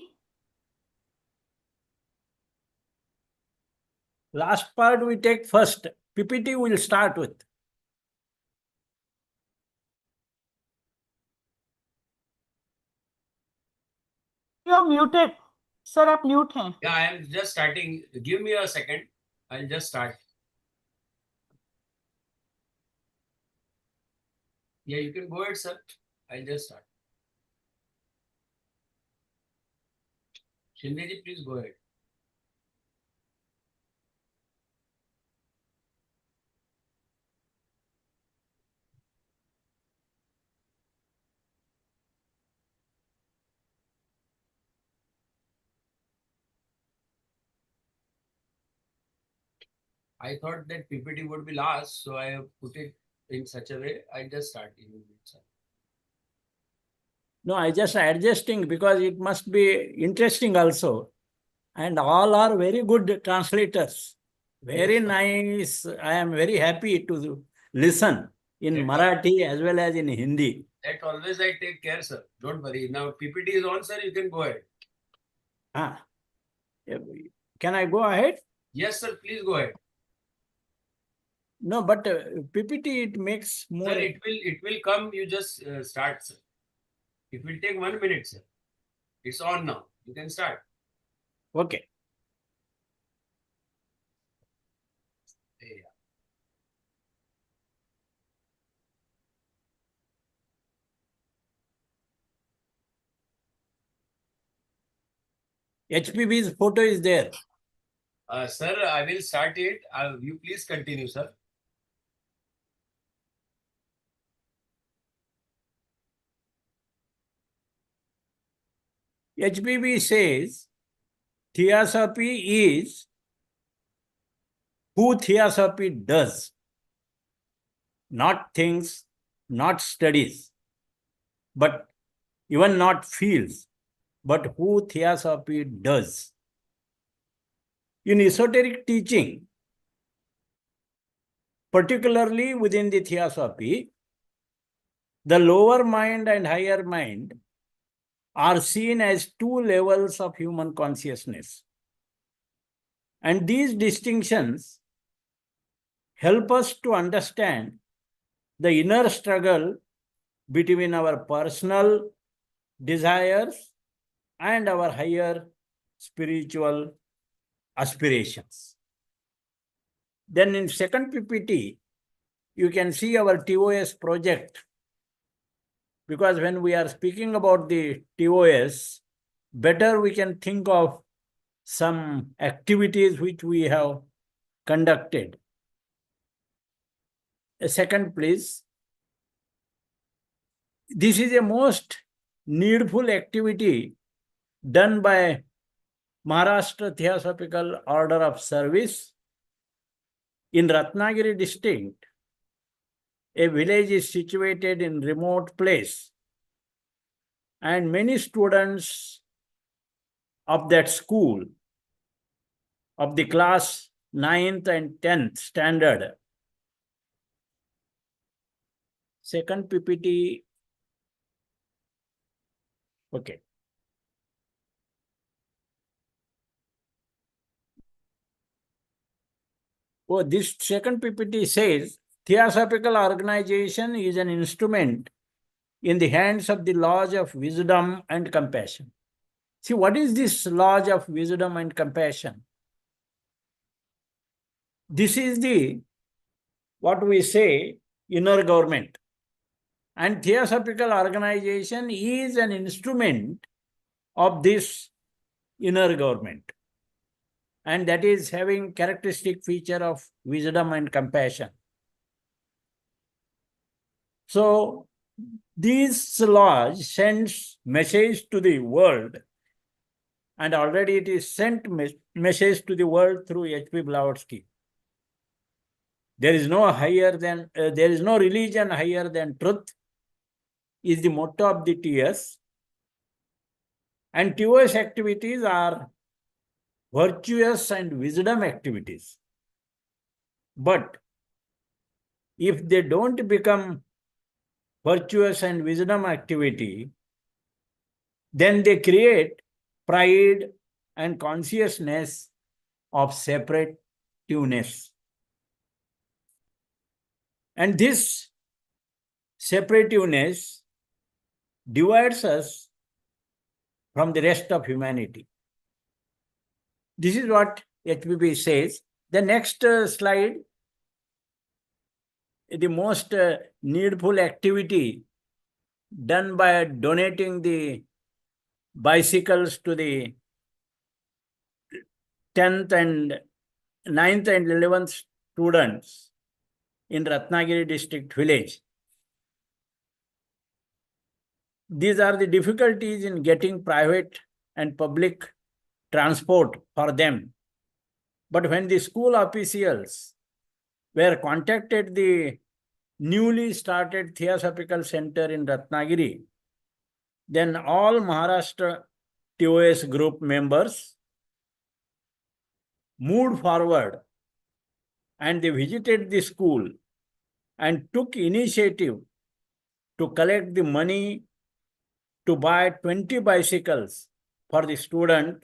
Last part we take first. PPT will start with. You are muted. Sir, आप mute हैं। Yeah, I am just starting. Give me a second. I'll just start. Yeah, you can go ahead, sir. I'll just start. Shinde ji, please go ahead. I thought that PPT would be last, so I have put it in such a way. I just start in a minute, sir. No, I just adjusting because it must be interesting also. And all are very good translators. Very Yes, sir. nice. I am very happy to listen in That Marathi as well as in Hindi. That always I take care, sir. Don't worry. Now PPT is on, sir. You can go ahead. Ah. Can I go ahead? Yes, sir. Please go ahead. No, but PPT it makes more. Sir, it will come. You just start, sir. It will take 1 minute, sir. It's on now. You can start. Okay. Yeah. HPB's photo is there. Sir, I will start it. You please continue, sir. HPB says Theosophy is who Theosophy does, not things, not studies, but even not feels, but who Theosophy does. In esoteric teaching, particularly within the Theosophy, the lower mind and higher mind are seen as two levels of human consciousness. And these distinctions help us to understand the inner struggle between our personal desires and our higher spiritual aspirations. Then in second PPT, you can see our TOS project. Because when we are speaking about the TOS, better we can think of some activities which we have conducted. A second, please. This is a most needful activity done by Maharashtra Theosophical Order of Service in Ratnagiri district. A village is situated in remote place, and many students of that school of the class 9th and 10th standard. Second PPT. Okay. Oh, this second PPT says Theosophical organization is an instrument in the hands of the Lodge of Wisdom and Compassion. See, what is this Lodge of Wisdom and Compassion? This is the, what we say, inner government. And Theosophical organization is an instrument of this inner government. And that is having characteristic feature of wisdom and compassion. So these laws sends message to the world, and already it is sent message to the world through H.P. Blavatsky. There is no religion higher than truth is the motto of the TS. And TOS activities are virtuous and wisdom activities. But if they don't become virtuous and wisdom activity, then they create pride and consciousness of separativeness. And this separativeness divides us from the rest of humanity. This is what HPB says. The next slide, the most needful activity done by donating the bicycles to the 10th and 9th and 11th students in Ratnagiri district village. These are the difficulties in getting private and public transport for them. But when the school officials were contacted the newly started Theosophical Center in Ratnagiri, then all Maharashtra TOS group members moved forward and they visited the school and took initiative to collect the money to buy 20 bicycles for the student,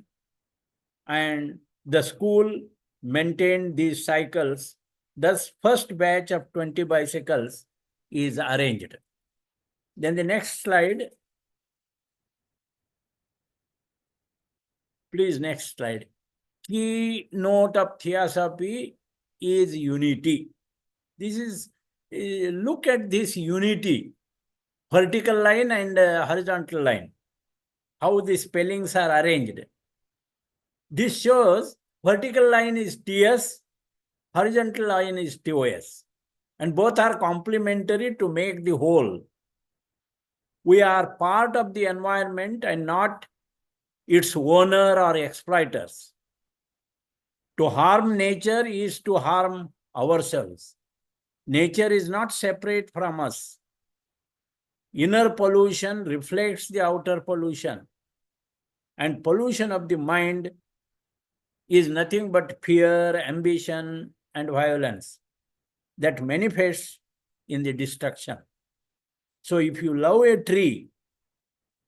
and the school maintained these cycles. Thus, first batch of 20 bicycles is arranged. Then the next slide. Please, next slide. Keynote of Theosophy is unity. This is, look at this unity, vertical line and horizontal line, how the spellings are arranged. This shows vertical line is TS, horizontal line is TOS, and both are complementary to make the whole. We are part of the environment and not its owner or exploiters. To harm nature is to harm ourselves. Nature is not separate from us. Inner pollution reflects the outer pollution, and pollution of the mind is nothing but fear, ambition, and violence that manifests in the destruction. So if you love a tree,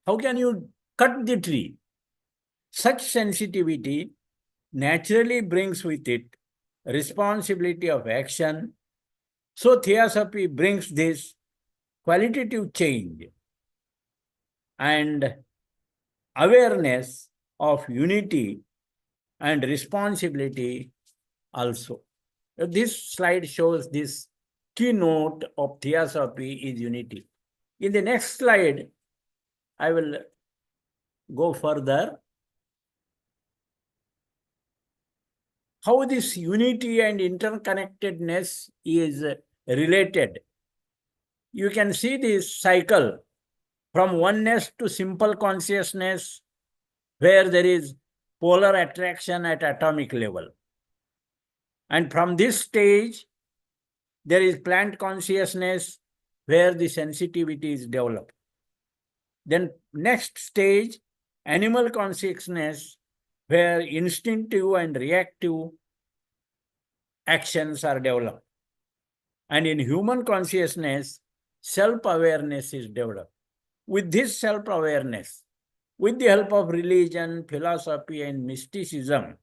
how can you cut the tree? Such sensitivity naturally brings with it responsibility of action. So Theosophy brings this qualitative change and awareness of unity and responsibility also. This slide shows this keynote of Theosophy is unity. In the next slide, I will go further. How this unity and interconnectedness is related. You can see this cycle from oneness to simple consciousness, where there is polar attraction at atomic level. And from this stage, there is plant consciousness, where the sensitivity is developed. Then next stage, animal consciousness, where instinctive and reactive actions are developed. And in human consciousness, self-awareness is developed. With this self-awareness, with the help of religion, philosophy, and mysticism,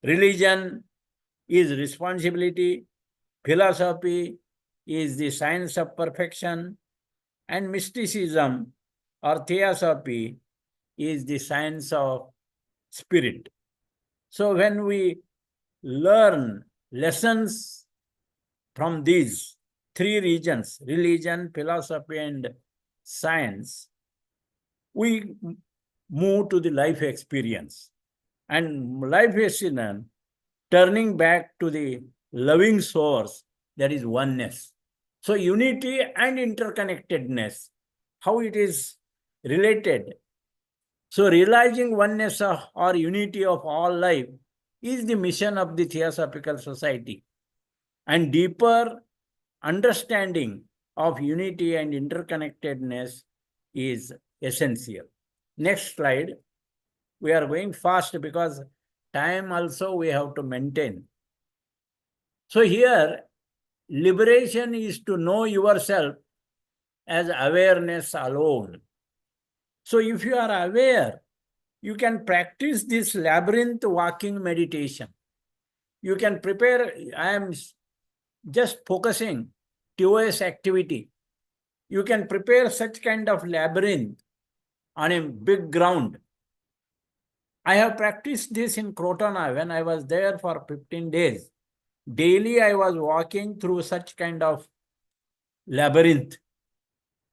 religion is responsibility, philosophy is the science of perfection, and mysticism or theosophy is the science of spirit. So when we learn lessons from these three regions, religion, philosophy, and science, we move to the life experience. And life experience, turning back to the loving source, that is oneness. So unity and interconnectedness, how it is related. So realizing oneness or unity of all life is the mission of the Theosophical Society. And deeper understanding of unity and interconnectedness is essential. Next slide. We are going fast because time also we have to maintain. So here, liberation is to know yourself as awareness alone. So if you are aware, you can practice this labyrinth walking meditation. You can prepare, I am just focusing TOS activity. You can prepare such kind of labyrinth on a big ground. I have practiced this in Crotona when I was there for 15 days. Daily I was walking through such kind of labyrinth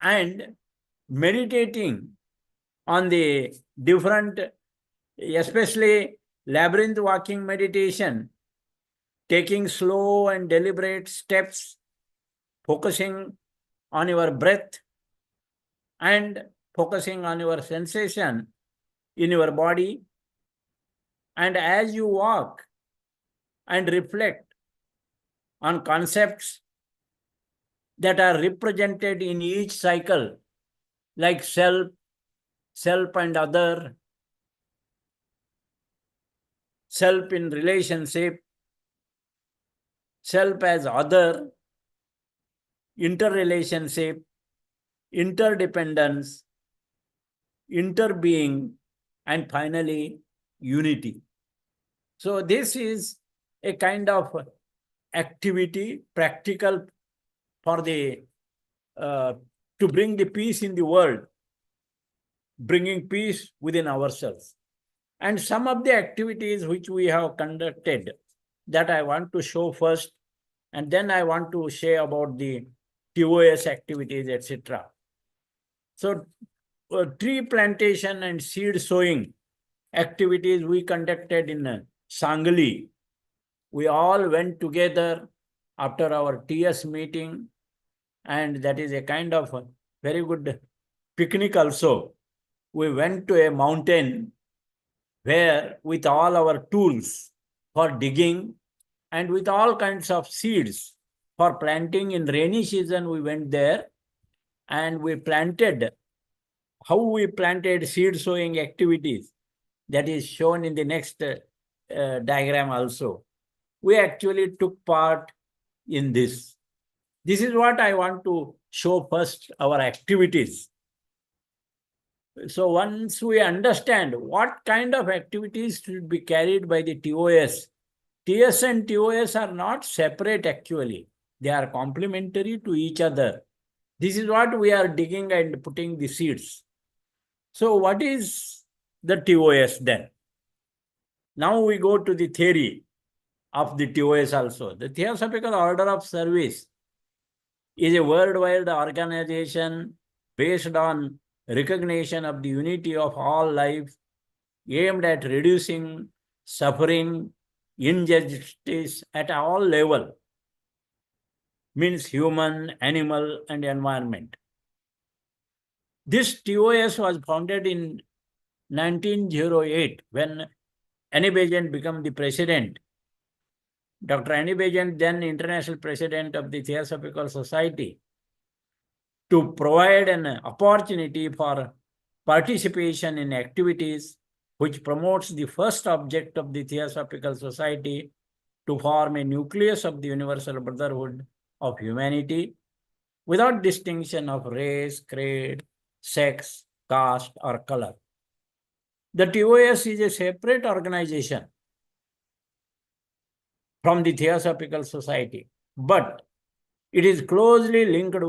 and meditating on the different, especially labyrinth walking meditation, taking slow and deliberate steps, focusing on your breath and focusing on your sensation in your body. And as you walk and reflect on concepts that are represented in each cycle, like self, self and other, self in relationship, self as other, interrelationship, interdependence, interbeing, and finally, unity. So this is a kind of activity, practical for the, to bring the peace in the world, bringing peace within ourselves. And some of the activities which we have conducted that I want to show first, and then I want to share about the TOS activities, etc. So tree plantation and seed sowing activities we conducted in Sangli. We all went together after our TS meeting, and that is a kind of a very good picnic also. We went to a mountain where with all our tools for digging and with all kinds of seeds for planting in rainy season, we went there and we planted. How we planted seed sowing activities, that is shown in the next diagram also. We actually took part in this. This is what I want to show first, our activities. So once we understand what kind of activities should be carried by the TOS, TS and TOS are not separate actually. They are complementary to each other. This is what we are digging and putting the seeds. So what is the TOS then? Now we go to the theory of the TOS also. The Theosophical Order of Service is a worldwide organization based on recognition of the unity of all life, aimed at reducing suffering, injustice at all levels, means human, animal, and environment. This TOS was founded in 1908 when Annie Besant became the president. Dr. Annie Besant, then international president of the Theosophical Society, to provide an opportunity for participation in activities which promotes the first object of the Theosophical Society, to form a nucleus of the universal brotherhood of humanity without distinction of race, creed, sex, caste, or color. The TOS is a separate organization from the Theosophical Society, but it is closely linked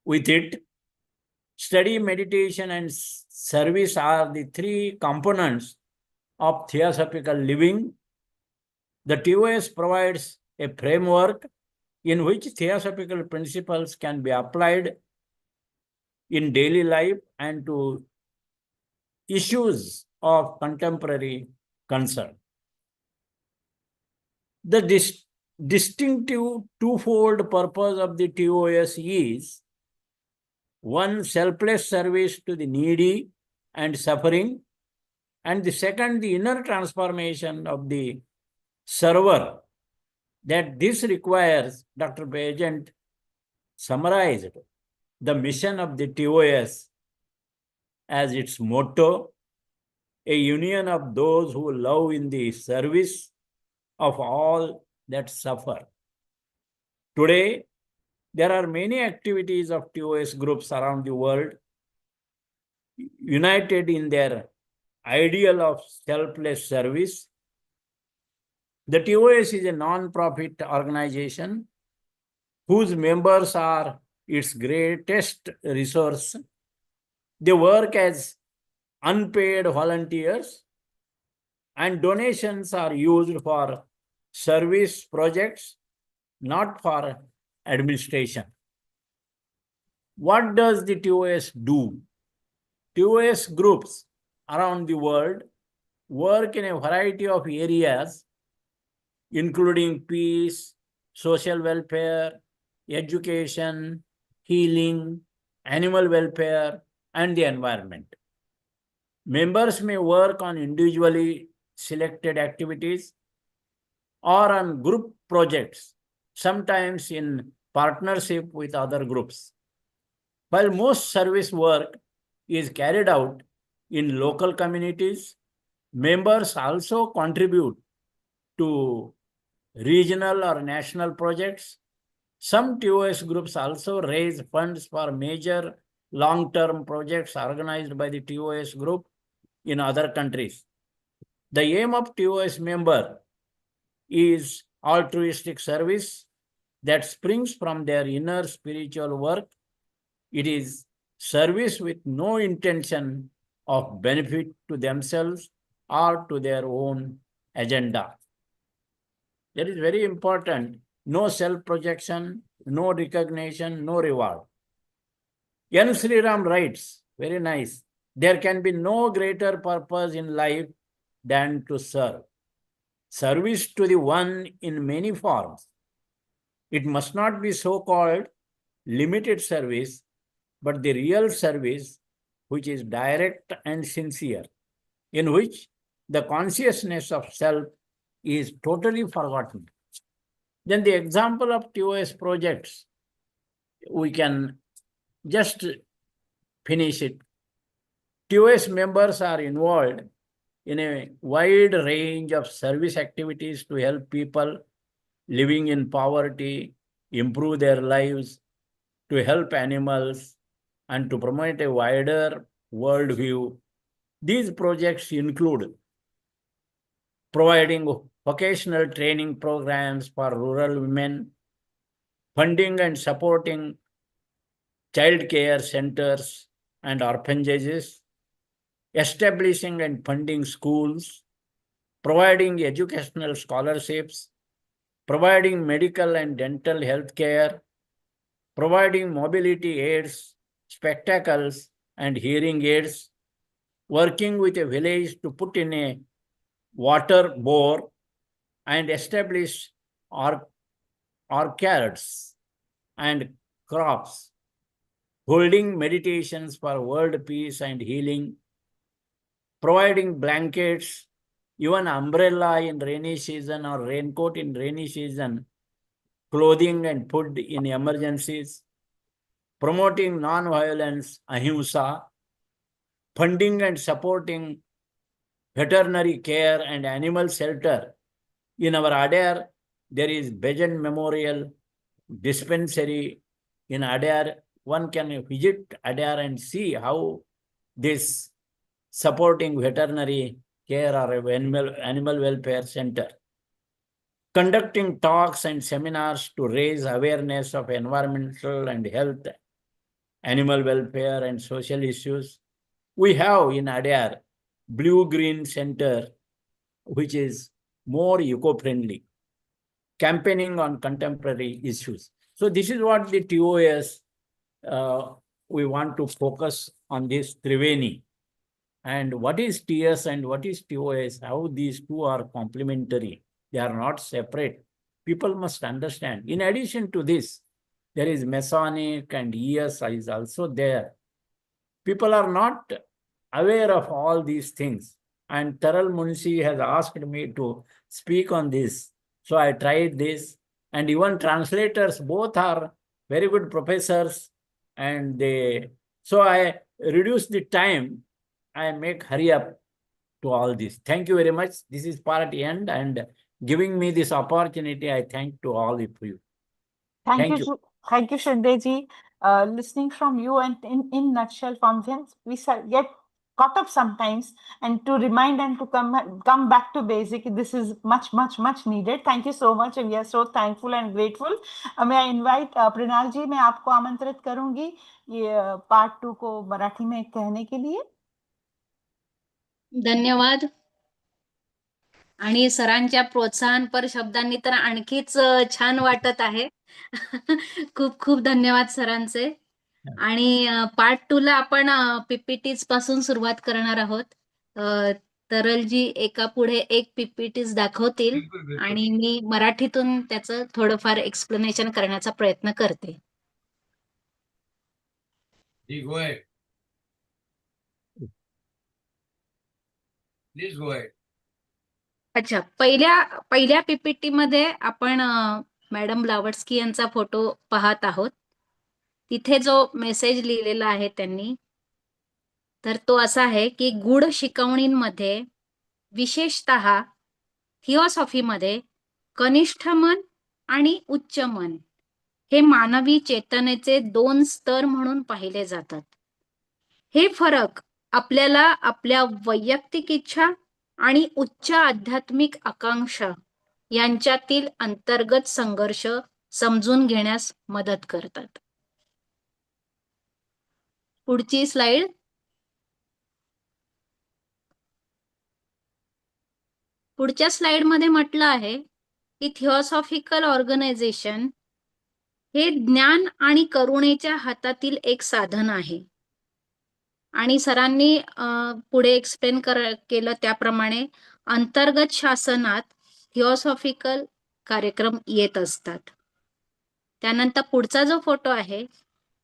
with it. Study, meditation, and service are the three components of theosophical living. The TOS provides a framework in which theosophical principles can be applied in daily life and to issues of contemporary concern. The distinctive twofold purpose of the TOS is: one, selfless service to the needy and suffering, and the second, the inner transformation of the server. That this requires, Dr. Besant summarized the mission of the TOS as its motto: a union of those who love in the service of all that suffer. Today, there are many activities of TOS groups around the world united in their ideal of selfless service. The TOS is a non-profit organization whose members are its greatest resource. They work as unpaid volunteers, and donations are used for service projects, not for administration. What does the TOS do? TOS groups around the world work in a variety of areas, including peace, social welfare, education, healing, animal welfare, and the environment. Members may work on individually selected activities or on group projects, sometimes in partnership with other groups. While most service work is carried out in local communities, members also contribute to regional or national projects. Some TOS groups also raise funds for major long-term projects organized by the TOS group in other countries. The aim of TOS member is altruistic service that springs from their inner spiritual work. It is service with no intention of benefit to themselves or to their own agenda. That is very important. No self-projection, no recognition, no reward. N. Sriram writes, very nice, there can be no greater purpose in life than to serve. Service to the one in many forms. It must not be so-called limited service, but the real service which is direct and sincere, in which the consciousness of self is totally forgotten. Then the example of TOS projects, we can just finish it. TOS members are involved in a wide range of service activities to help people living in poverty improve their lives, to help animals, and to promote a wider worldview. These projects include providing vocational training programs for rural women, funding and supporting child care centers and orphanages, establishing and funding schools, providing educational scholarships, providing medical and dental health care, providing mobility aids, spectacles, and hearing aids, working with a village to put in a water bore and establish orchards and crops, holding meditations for world peace and healing, providing blankets, even umbrella in rainy season or raincoat in rainy season, clothing and food in emergencies, promoting non-violence, ahimsa, funding and supporting veterinary care and animal shelter. In our Adyar, there is Besant Memorial Dispensary in Adyar. One can visit Adyar and see how this supporting veterinary care or animal welfare center. Conducting talks and seminars to raise awareness of environmental and health, animal welfare and social issues. We have in Adyar Blue Green Center, which is more eco-friendly. campaigning on contemporary issues. So this is what the TOS, we want to focus on this Triveni. And what is TS and what is TOS, how these two are complementary. They are not separate. People must understand. In addition to this, there is Masonic and ES is also there. People are not aware of all these things. And TARAL Munshi has asked me to speak on this. So I tried this. And even translators, both are very good professors. And so I reduce the time. I make hurry up to all this. Thank you very much. This is part end, and giving me this opportunity, I thank to all of you. Thank you. Thank you, Shinde ji. Listening from you and in nutshell form, we get caught up sometimes, and to remind and to come back to basic, this is much needed. Thank you so much, and we are so thankful and grateful. May I invite Mrinal ji, मैं आपको आमंत्रित करूंगी ये part 2 को मराठी में कहने के लिए. धन्यवाद. आणि सरांच्या प्रोत्साहनपर शब्दांनी तर आणखीच छान वाटत आहे. खूप खूप धन्यवाद सरांचे. आणि पार्ट 2 ला आपण पीपीटीज पासून सुरुवात करणार आहोत. तरलजी एका पुढे एक पीपीटीज दाखवतील आणि मी मराठीतून त्याचं थोडंफार एक्सप्लेनेशन करण्याचा प्रयत्न करते. Please go ahead. अच्छा, पहिल्या पीपीटी मध्ये आपण मॅडम ब्लावट्स्की यांचा फोटो पाहत आहोत. तिथे जो मेसेज लिहिलेला आहे त्यांनी, तर तो असा आहे की गूढ शिकवणींमध्ये विशेषतः थिओसॉफीमध्ये कनिष्ठ मन आणि उच्च मन हे मानवी चेतनेचे 2 स्तर म्हणून पाहिले जातात. हे फरक आपल्याला आपल्या वैयक्तिक इच्छा आणि उच्च आध्यात्मिक आकांक्षा यांच्यातील अंतर्गत संघर्ष समजून घेण्यास मदत करतात. पुढची स्लाइड. पुढच्या स्लाइड मध्ये म्हटलं आहे की थिओसॉफिकल ऑर्गनायझेशन हे ज्ञान आणि करुणेच्या हातातील एक साधन आहे. आणि सरांनी पुढे एक्सप्लेन केलं त्याप्रमाणे अंतर्गत शासनात थिओसॉफिकल कार्यक्रम येत असतात. त्यानंतर पुढचा जो फोटो आहे,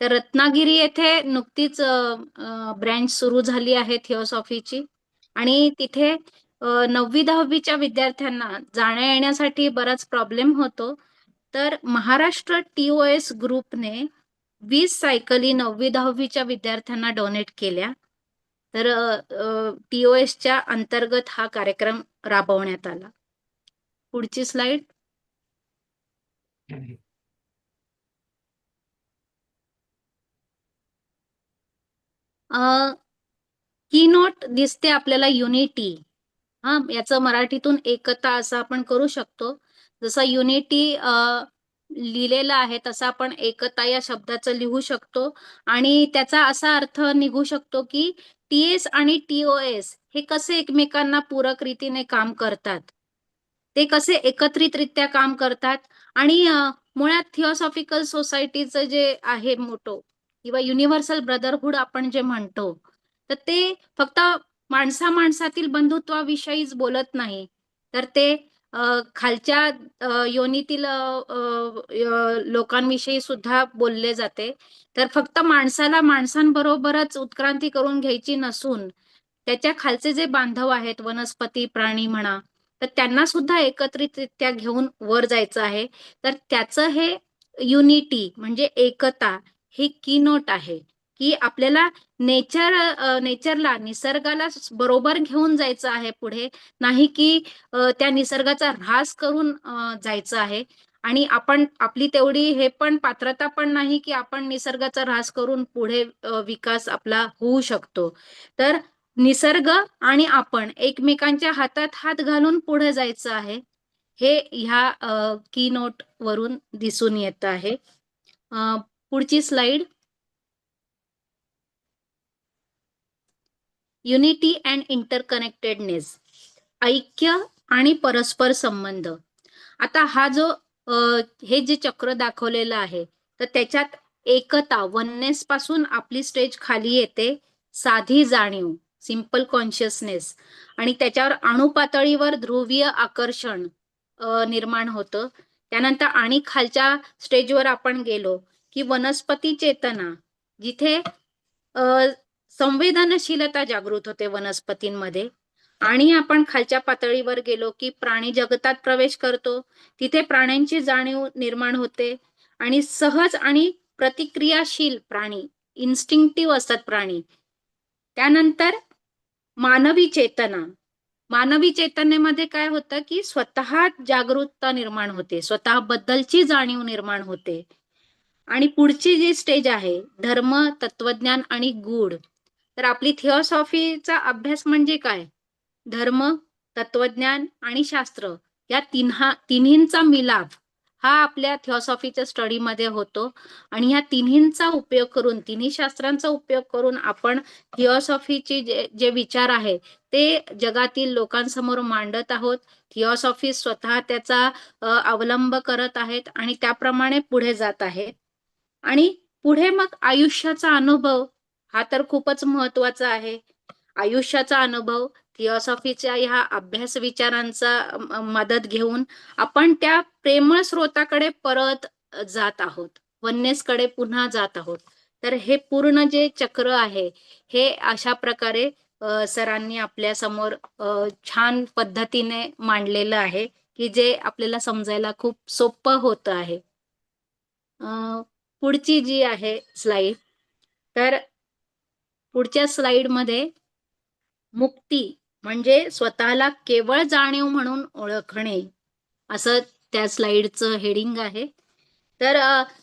तर रत्नागिरी येथे नुकतीच ब्रँच सुरू झाली आहे थिओसॉफीची, आणि तिथे 9वी-10वीच्या विद्यार्थ्यांना जाण्या येण्यासाठी बराच प्रॉब्लेम होतो. तर महाराष्ट्र TOS ग्रुपने 20 सायकली 9वी-10वीच्या विद्यार्थ्यांना डोनेट केल्या. तर TOSच्या अंतर्गत हा कार्यक्रम राबवण्यात आला. पुढची स्लाइड. कीनोट दिसते आपल्याला युनिटी. याचं मराठीतून एकता असं आपण करू शकतो. जसं युनिटी लिहिलेलं आहे तसं आपण एकता या शब्दाचं लिहू शकतो, आणि त्याचा असा अर्थ निघू शकतो की TS आणि TOS हे कसे एकमेकांना पूरक रीतीने काम करतात, ते कसे एकत्रितरित्या काम करतात. आणि मुळात थिओसॉफिकल सोसायटीचं जे आहे मोटो किंवा युनिव्हर्सल ब्रदरहुड आपण जे म्हणतो, तर ते फक्त माणसातील बंधुत्वाविषयीच बोलत नाही, तर ते खालच्या योनीतील लोकांविषयी सुद्धा बोलले जाते. तर फक्त माणसाला माणसांबरोबरच उत्क्रांती करून घ्यायची नसून त्याच्या खालचे जे बांधव आहेत, वनस्पती प्राणी म्हणा, तर त्यांना सुद्धा एकत्रितरित्या घेऊन वर जायचं आहे. तर त्याचं हे युनिटी म्हणजे एकता हे कीनोट आहे की आपल्याला नेचरला, निसर्गाला बरोबर घेऊन जायचं आहे पुढे, नाही की त्या निसर्गाचा ऱ्हास करून जायचं आहे. आणि आपण आपली तेवढी हे पण पात्रता पण नाही की आपण निसर्गाचा ऱ्हास करून पुढे विकास आपला होऊ शकतो. तर निसर्ग आणि आपण एकमेकांच्या हातात हात घालून पुढे जायचं आहे, हे ह्या कीनोट वरून दिसून येत आहे. पुढची स्लाइड. युनिटी अँड इंटरकनेक्टेडनेस, ऐक्य आणि परस्पर संबंध. आता हा जो हे जे चक्र दाखवलेलं आहे तर त्याच्यात एकता वननेस पासून आपली स्टेज खाली येते, साधी जाणीव सिंपल कॉन्शियसनेस, आणि त्याच्यावर अणुपातळीवर ध्रुवीय आकर्षण निर्माण होतं. त्यानंतर आणि खालच्या स्टेजवर आपण गेलो की वनस्पती चेतना, जिथे संवेदनशीलता जागृत होते वनस्पतींमध्ये. आणि आपण खालच्या पातळीवर गेलो की प्राणी जगतात प्रवेश करतो, तिथे प्राण्यांची जाणीव निर्माण होते आणि सहज आणि प्रतिक्रियाशील प्राणी, इन्स्टिंक्टिव्ह असतात प्राणी. त्यानंतर मानवी चेतना, मानवी चेतनेमध्ये काय होतं की स्वतः जागरूकता निर्माण होते, स्वतःबद्दलची जाणीव निर्माण होते. आणि पुढची जी स्टेज आहे धर्म, तत्वज्ञान आणि गूढ. तर आपली थिओसॉफीचा अभ्यास म्हणजे काय? धर्म, तत्वज्ञान आणि शास्त्र या तिन्हींचा मिलाप हा आपल्या थिओसॉफीच्या स्टडीमध्ये होतो. आणि ह्या तिन्हींचा उपयोग करून, तिन्ही शास्त्रांचा उपयोग करून आपण थिओसॉफीचे जे विचार आहे ते जगातील लोकांसमोर मांडत आहोत. थिओसॉफी स्वतः त्याचा अवलंब करत आहेत आणि त्याप्रमाणे पुढे जात आहेत. आणि पुढे मग आयुष्याचा अनुभव हा तर खूपच महत्वाचा आहे. आयुष्याचा अनुभव थिओसॉफीच्या ह्या अभ्यास विचारांचा मदत घेऊन आपण त्या प्रेमळ स्रोताकडे परत जात आहोत, वननेसकडे पुन्हा जात आहोत. तर हे पूर्ण जे चक्र आहे हे अशा प्रकारे सरांनी आपल्या समोर छान पद्धतीने मांडलेलं आहे की जे आपल्याला समजायला खूप सोपं होतं आहे. पुढची जी आहे स्लाइड, तर पुढच्या स्लाइडमध्ये मुक्ती म्हणजे स्वतःला केवळ जाणीव म्हणून ओळखणे असं त्या स्लाइडचं हेडिंग आहे. तर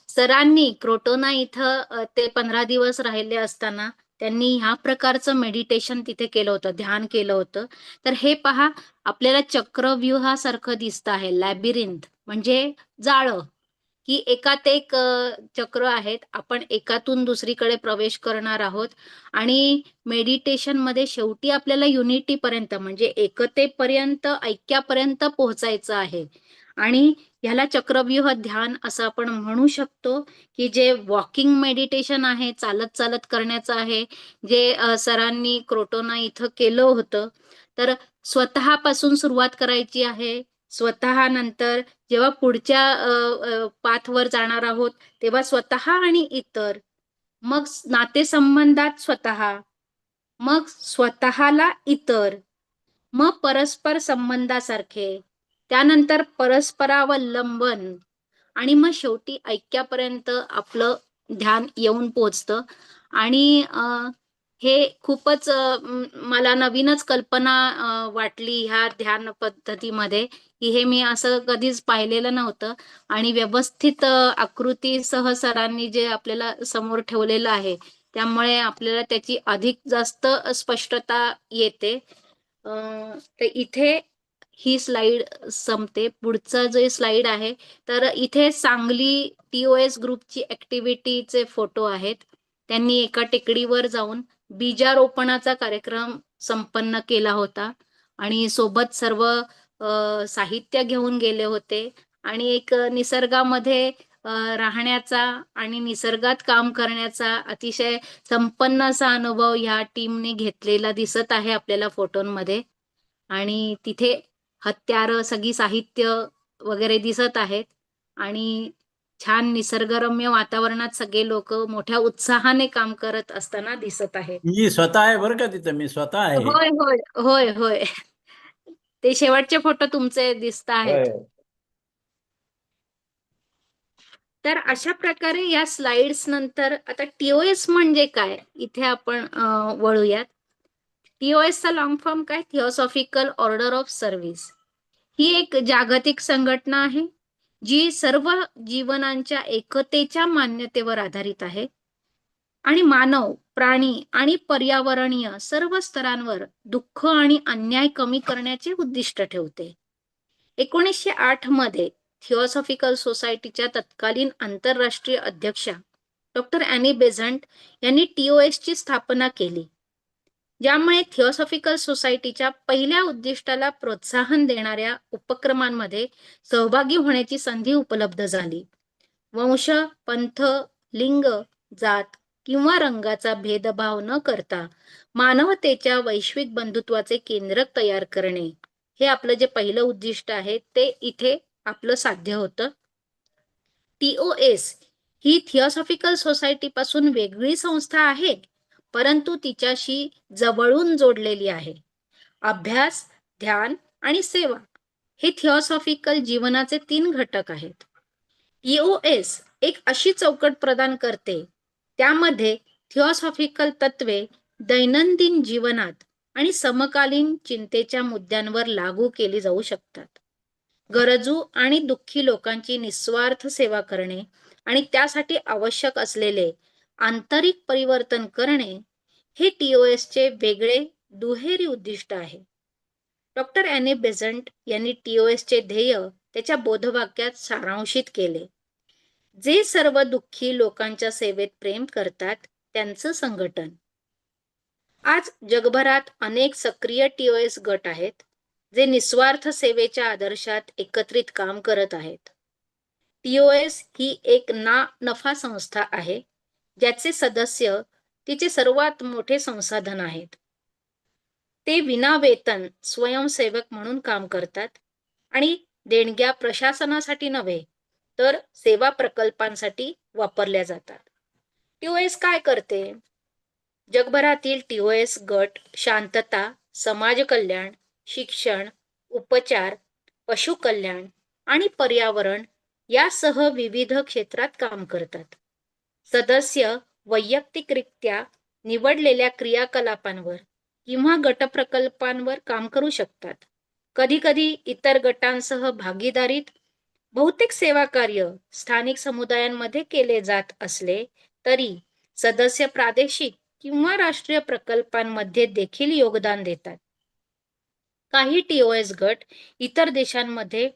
सरांनी क्रोटोना इथं ते 15 दिवस राहिले असताना त्यांनी ह्या प्रकारचं मेडिटेशन तिथे केलं होतं, ध्यान केलं होतं. तर हे पहा, आपल्याला चक्रव्यूहासारखं दिसतं आहे, लॅबिरिंथ म्हणजे जाळं, की एकात एक चक्र आहेत, आपण एकातून दुसरीकडे प्रवेश करणार आहोत. आणि मेडिटेशन मध्ये शेवटी आपल्याला युनिटी पर्यंत म्हणजे एकतेपर्यंत, ऐक्यापर्यंत पोहोचायचं आहे. आणि ह्याला चक्रव्यूह ध्यान असं आपण म्हणू शकतो, की जे वॉकिंग मेडिटेशन आहे, चालत चालत करण्याचं आहे, जे सरांनी क्रोटोना इथं केलं होतं. तर स्वतःपासून सुरुवात करायची आहे. स्वतः नंतर जेव्हा पुढच्या पाथवर जाणार आहोत तेव्हा स्वतः आणि इतर, मग नातेसंबंधात स्वतः, मग स्वतःला इतर, मग परस्पर संबंधासारखे, त्यानंतर परस्परावलंबन आणि मग शेवटी ऐक्यापर्यंत आपलं ध्यान येऊन पोचतं. आणि हे खूपच मला नवीनच कल्पना वाटली ह्या ध्यान पद्धतीमध्ये, की हे मी असं कधीच पाहिलेलं नव्हतं. आणि व्यवस्थित आकृतीसह सरांनी जे आपल्याला समोर ठेवलेलं आहे त्यामुळे आपल्याला त्याची अधिक जास्त स्पष्टता येते. तर इथे ही स्लाइड संपते. पुढचं जे स्लाइड आहे तर इथे सांगली TOS ग्रुपची ऍक्टिव्हिटीचे फोटो आहेत. त्यांनी एका टेकडीवर जाऊन बीजारोपणाचा कार्यक्रम संपन्न केला होता आणि सोबत सर्व साहित्य घेऊन गेले होते आणि एक निसर्गामध्ये राहण्याचा आणि निसर्गात काम करण्याचा अतिशय संपन्न असा अनुभव ह्या टीमने घेतलेला दिसत आहे आपल्याला फोटोंमध्ये. आणि तिथे हत्यारं, सगळी साहित्य वगैरे दिसत आहेत आणि छान निसर्गरम्य वातावरणात सगळे लोक मोठ्या उत्साहाने काम करत असताना दिसत आहेत. मी स्वतः आहे बरं का तिथं, मी स्वतः आहे. होय होय होय होय, ते शेवटचे फोटो तुमचे दिसत आहेत. तर अशा प्रकारे या स्लाइड्स नंतर आता TOS म्हणजे काय इथे आपण वळूयात. TOS चा लॉंग फॉर्म काय? Theosophical order of service. ही एक जागतिक संघटना आहे जी सर्व जीवनांच्या एकतेच्या मान्यतेवर आधारित आहे आणि मानव, प्राणी आणि पर्यावरणीय सर्व स्तरांवर दुःख आणि अन्याय कमी करण्याचे उद्दिष्ट ठेवते. 1908 मध्ये थिओसॉफिकल सोसायटीच्या तत्कालीन आंतरराष्ट्रीय अध्यक्षा डॉक्टर ॲनी बेझंट यांनी TOS ची स्थापना केली. ज्यामुळे थिओसॉफिकल सोसायटीच्या पहिल्या उद्दिष्टाला प्रोत्साहन देणाऱ्या उपक्रमांमध्ये सहभागी होण्याची संधी उपलब्ध झाली. वंश, पंथ, लिंग, जात किंवा रंगाचा भेदभाव न करता मानवतेच्या वैश्विक बंधुत्वाचे केंद्रक तयार करणे, हे आपलं जे पहिलं उद्दिष्ट आहे ते इथे आपलं साध्य होतं. TOS ही थिओसॉफिकल सोसायटी पासून वेगळी संस्था आहे, परंतु तिच्याशी जवळून जोडलेली आहे. अभ्यास, ध्यान आणि सेवा हे थिओसॉफिकल जीवनाचे 3 घटक आहेत. TOS एक अशी चौकट प्रदान करते त्यामध्ये थिओसॉफिकल तत्वे दैनंदिन जीवनात आणि समकालीन चिंतेच्या मुद्द्यांवर लागू केली जाऊ शकतात. गरजू आणि दुःखी लोकांची निस्वार्थ सेवा करणे आणि त्यासाठी आवश्यक असलेले आंतरिक परिवर्तन करणे हे TOS चे वेगळे दुहेरी उद्दिष्ट आहे. डॉक्टर ॲनी बेझंट यांनी TOS चे ध्येय त्याच्या बोधवाक्यात सारांशित केले. जे सर्व दुःखी लोकांच्या सेवेत प्रेम करतात त्यांचं संघटन. आज जगभरात अनेक सक्रिय TOS गट आहेत जे निस्वार्थ सेवेच्या आदर्शात एकत्रित काम करत आहेत. TOS ही एक ना नफा संस्था आहे ज्याचे सदस्य तिचे सर्वात मोठे संसाधन आहेत. ते विना वेतन स्वयंसेवक म्हणून काम करतात आणि देणग्या प्रशासनासाठी नव्हे तर सेवा प्रकल्पांसाठी वापरल्या जातात. TOS काय करते? जगभरातील TOS गट शांतता, समाज कल्याण, शिक्षण, उपचार, पशु कल्याण आणि पर्यावरण यासह विविध क्षेत्रात काम करतात. सदस्य वैयक्तिकरित्या निवडलेल्या क्रियाकलापांवर किंवा गट प्रकल्पांवर काम करू शकतात. कधीकधी इतर गटांसह भागीदारीत बहुतेक सेवा कार्य स्थानिक समुदायांमध्ये केले जात असले तरी सदस्य प्रादेशिक किंवा राष्ट्रीय प्रकल्पांमध्ये देखील योगदान देतात. काही TOS गट इतर देशांमध्ये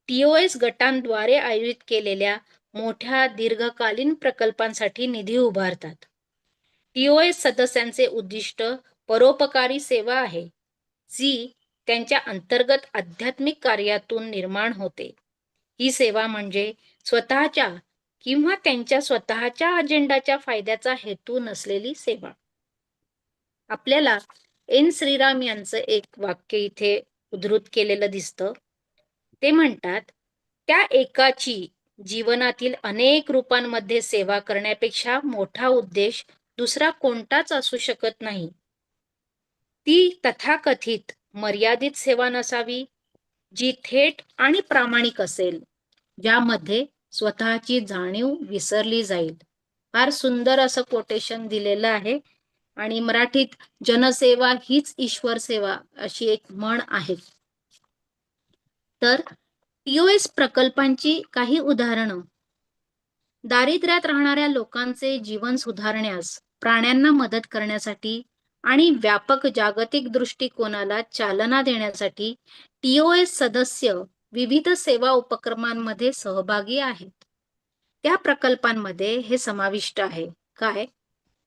TOS गटांद्वारे आयोजित केलेल्या मोठ्या दीर्घकालीन प्रकल्पांसाठी निधी उभारतात. TOS सदस्यांचे उद्दिष्ट परोपकारी सेवा आहे, जी त्यांच्या अंतर्गत आध्यात्मिक कार्यातून निर्माण होते. ही सेवा म्हणजे स्वतःच्या किंवा त्यांच्या स्वतःच्या अजेंडाच्या फायद्याचा हेतू नसलेली सेवा. आपल्याला एन श्रीराम यांचं एक वाक्य इथे उद्धृत केलेलं दिसतं. ते म्हणतात, त्या एकाची जीवनातील अनेक रूपांमध्ये सेवा करण्यापेक्षा मोठा उद्देश दुसरा कोणताच असू शकत नाही. ती तथाकथित मर्यादित सेवा नसावी, जी थेट आणि प्रामाणिक असेल, ज्यामध्ये स्वतःची जाणीव विसरली जाईल. फार सुंदर असं कोटेशन दिलेलं आहे आणि मराठीत जनसेवा हीच ईश्वर सेवा अशी एक म्हण आहे. तर TOS प्रकल्पांची काही उदाहरणं. दारिद्र्यात राहणाऱ्या लोकांचे जीवन सुधारण्यास, प्राण्यांना मदत करण्यासाठी आणि व्यापक जागतिक दृष्टिकोनाला चालना देण्यासाठी TOS सदस्य विविध सेवा उपक्रमांमध्ये सहभागी आहेत. त्या प्रकल्पांमध्ये हे समाविष्ट आहे. काय?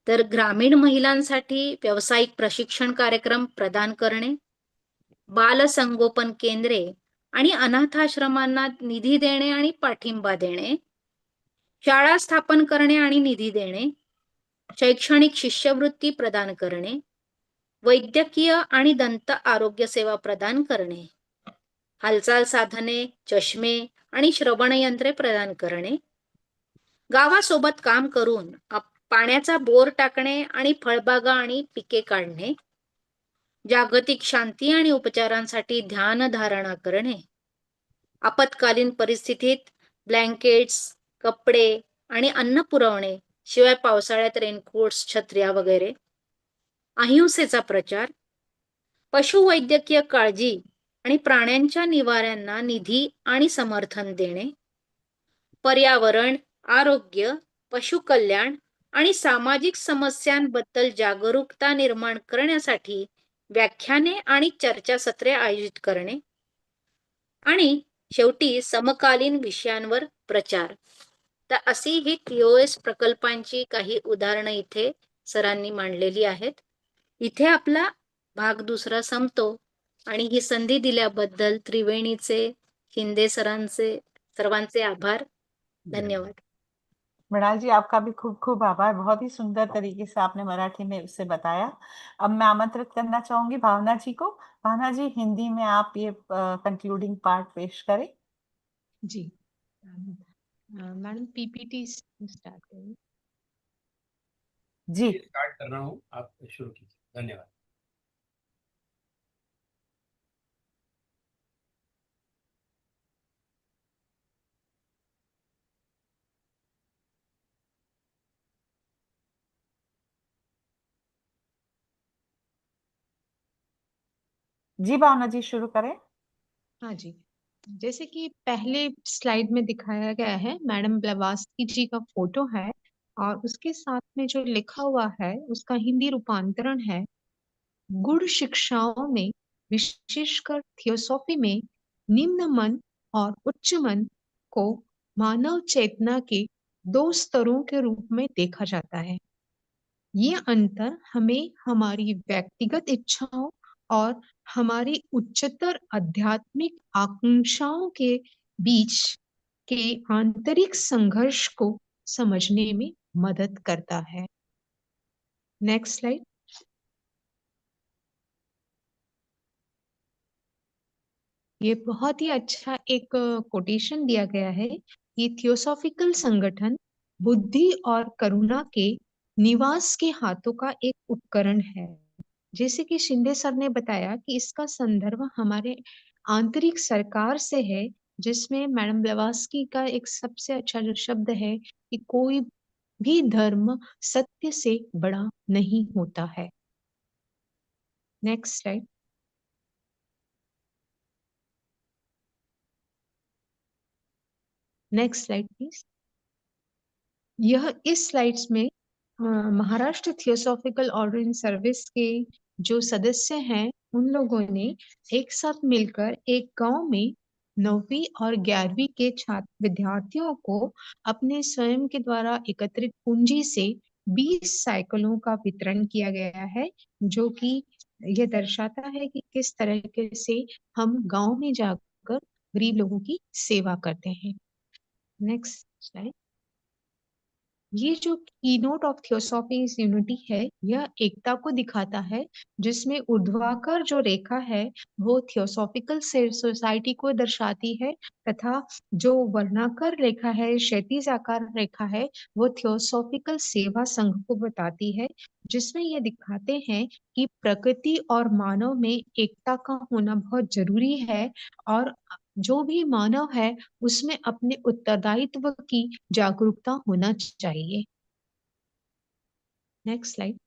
तर ग्रामीण महिलांसाठी व्यावसायिक प्रशिक्षण कार्यक्रम प्रदान करणे, बालसंगोपन केंद्रे आणि अनाथाश्रमांना निधी देणे आणि पाठिंबा देणे, शाळा स्थापन करणे आणि निधी देणे, शैक्षणिक शिष्यवृत्ती प्रदान करणे, वैद्यकीय आणि दंत आरोग्य सेवा प्रदान करणे, हालचाल साधने, चष्मे आणि श्रवणयंत्रे प्रदान करणे, गावासोबत काम करून पाण्याचा बोर टाकणे आणि फळबागा आणि पिके काढणे, जागतिक शांती आणि उपचारांसाठी ध्यान धारणा करणे, आपत्कालीन परिस्थितीत ब्लँकेट्स, कपडे आणि अन्न पुरवणे, शिवाय पावसाळ्यात रेनकोट्स, छत्र्या वगैरे, अहिंसेचा प्रचार, पशुवैद्यकीय काळजी आणि प्राण्यांच्या निवाऱ्यांना निधी आणि समर्थन देणे, पर्यावरण, आरोग्य, पशु कल्याण आणि सामाजिक समस्यांबद्दल जागरूकता निर्माण करण्यासाठी व्याख्याने आणि चर्चासत्रे आयोजित करणे, आणि शेवटी समकालीन विषयांवर प्रचार. तर अशी ही TOS प्रकल्पांची काही उदाहरणं इथे सरांनी मांडलेली आहेत. इथे आपला भाग दुसरा संपतो आणि ही संधी दिल्याबद्दल त्रिवेणीचे, शिंदे सरांचे सर्वांचे आभार. धन्यवाद. मृणाल जी, आपका भी खूब खूब आभार. बहुत ही सुंदर तरीके से आपने मराठी में उसे बताया. अब मैं आमंत्रित करना चाहूंगी भावना जी को. भावना जी, हिंदी में आप ये कंक्लूडिंग पार्ट पेश करें. जी मैडम, पीपीटी स्टार्ट करें. जी स्टार्ट कर रहा हूँ, आप शुरू कीजिए. धन्यवाद. जी भावना जी, शुरू करें. हाँ जी, जैसे कि पहले स्लाइड में दिखाया गया है, मैडम ब्लवात्स्की जी का फोटो है और उसके साथ में जो लिखा हुआ है उसका हिंदी रूपांतरण है, गुण शिक्षाओं में विशेषकर थियोसॉफी में निम्न मन और उच्च मन को मानव चेतना के दो स्तरों के रूप में देखा जाता है. ये अंतर हमें हमारी व्यक्तिगत इच्छाओं और हमारी उच्चतर आध्यात्मिक आकांक्षाओं के बीच के आंतरिक संघर्ष को समझने में मदद करता है. Next slide. ये बहुत ही अच्छा एक कोटेशन दिया गया है. ये थियोसॉफिकल संगठन बुद्धि और करुणा के निवास के हाथों का एक उपकरण है. जैसे कि शिंदे सर ने बताया कि इसका संदर्भ हमारे आंतरिक सरकार से है, जिसमें मैडम ब्लवात्स्की का एक सबसे अच्छा जो शब्द है कि कोई भी धर्म सत्य से बड़ा नहीं होता है. Next slide. Next slide please. यह इस स्लाइड्स में Maharashtra theosophical order in service के जो सदस्य हैं उन लोगों ने एक साथ मिलकर एक गांव में 9वीं और 11वीं के छात्र विद्यार्थियों को अपने स्वयं के द्वारा एकत्रित पूंजी से 20 साइकिलों का वितरण किया गया है, जो कि यह दर्शाता है कि किस तरीके से हम गांव में जाकर गरीब लोगों की सेवा करते हैं. Next slide. ये जो keynote of theosophy is unity है, यह एकता को दिखाता है, जिसमें ऊर्ध्वाधर जो रेखा है वो थियोसॉफिकल सोसाइटी को दर्शाती है तथा जो वर्णाकार रेखा है, क्षैतिज आकार रेखा है, वो थियोसॉफिकल सेवा संघ को बताती है, जिसमें ये दिखाते हैं कि प्रकृति और मानव में एकता का होना बहुत जरूरी है और जो भी मानव है उसमें अपने उत्तरदायित्व की जागरूकता होना चाहिए. Next slide.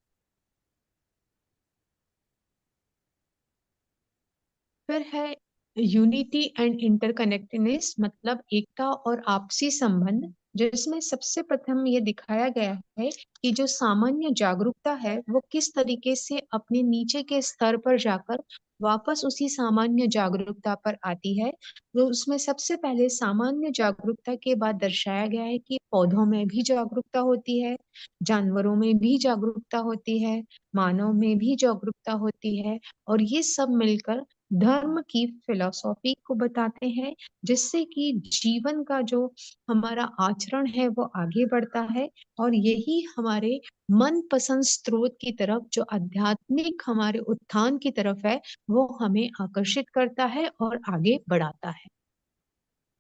फिर है यूनिटी एंड इंटरकनेक्टेडनेस, मतलब एकता और आपसी संबंध, जिसमें सबसे प्रथम ये दिखाया गया है कि जो सामान्य जागरूकता है वो किस तरीके से अपने नीचे के स्तर पर जाकर वापस उसी सामान्य जागरूकता पर आती है. तो उसमें सबसे पहले सामान्य जागरूकता के बाद दर्शाया गया है कि पौधों में भी जागरूकता होती है, जानवरों में भी जागरूकता होती है, मानव में भी जागरूकता होती है और ये सब मिलकर धर्म की फिलॉसफी को बताते हैं, जिससे कि जीवन का जो हमारा आचरण है वो आगे बढ़ता है और यही हमारे मनपसंद स्रोत की तरफ, जो आध्यात्मिक हमारे उत्थान की तरफ है, वो हमें आकर्षित करता है और आगे बढ़ाता है.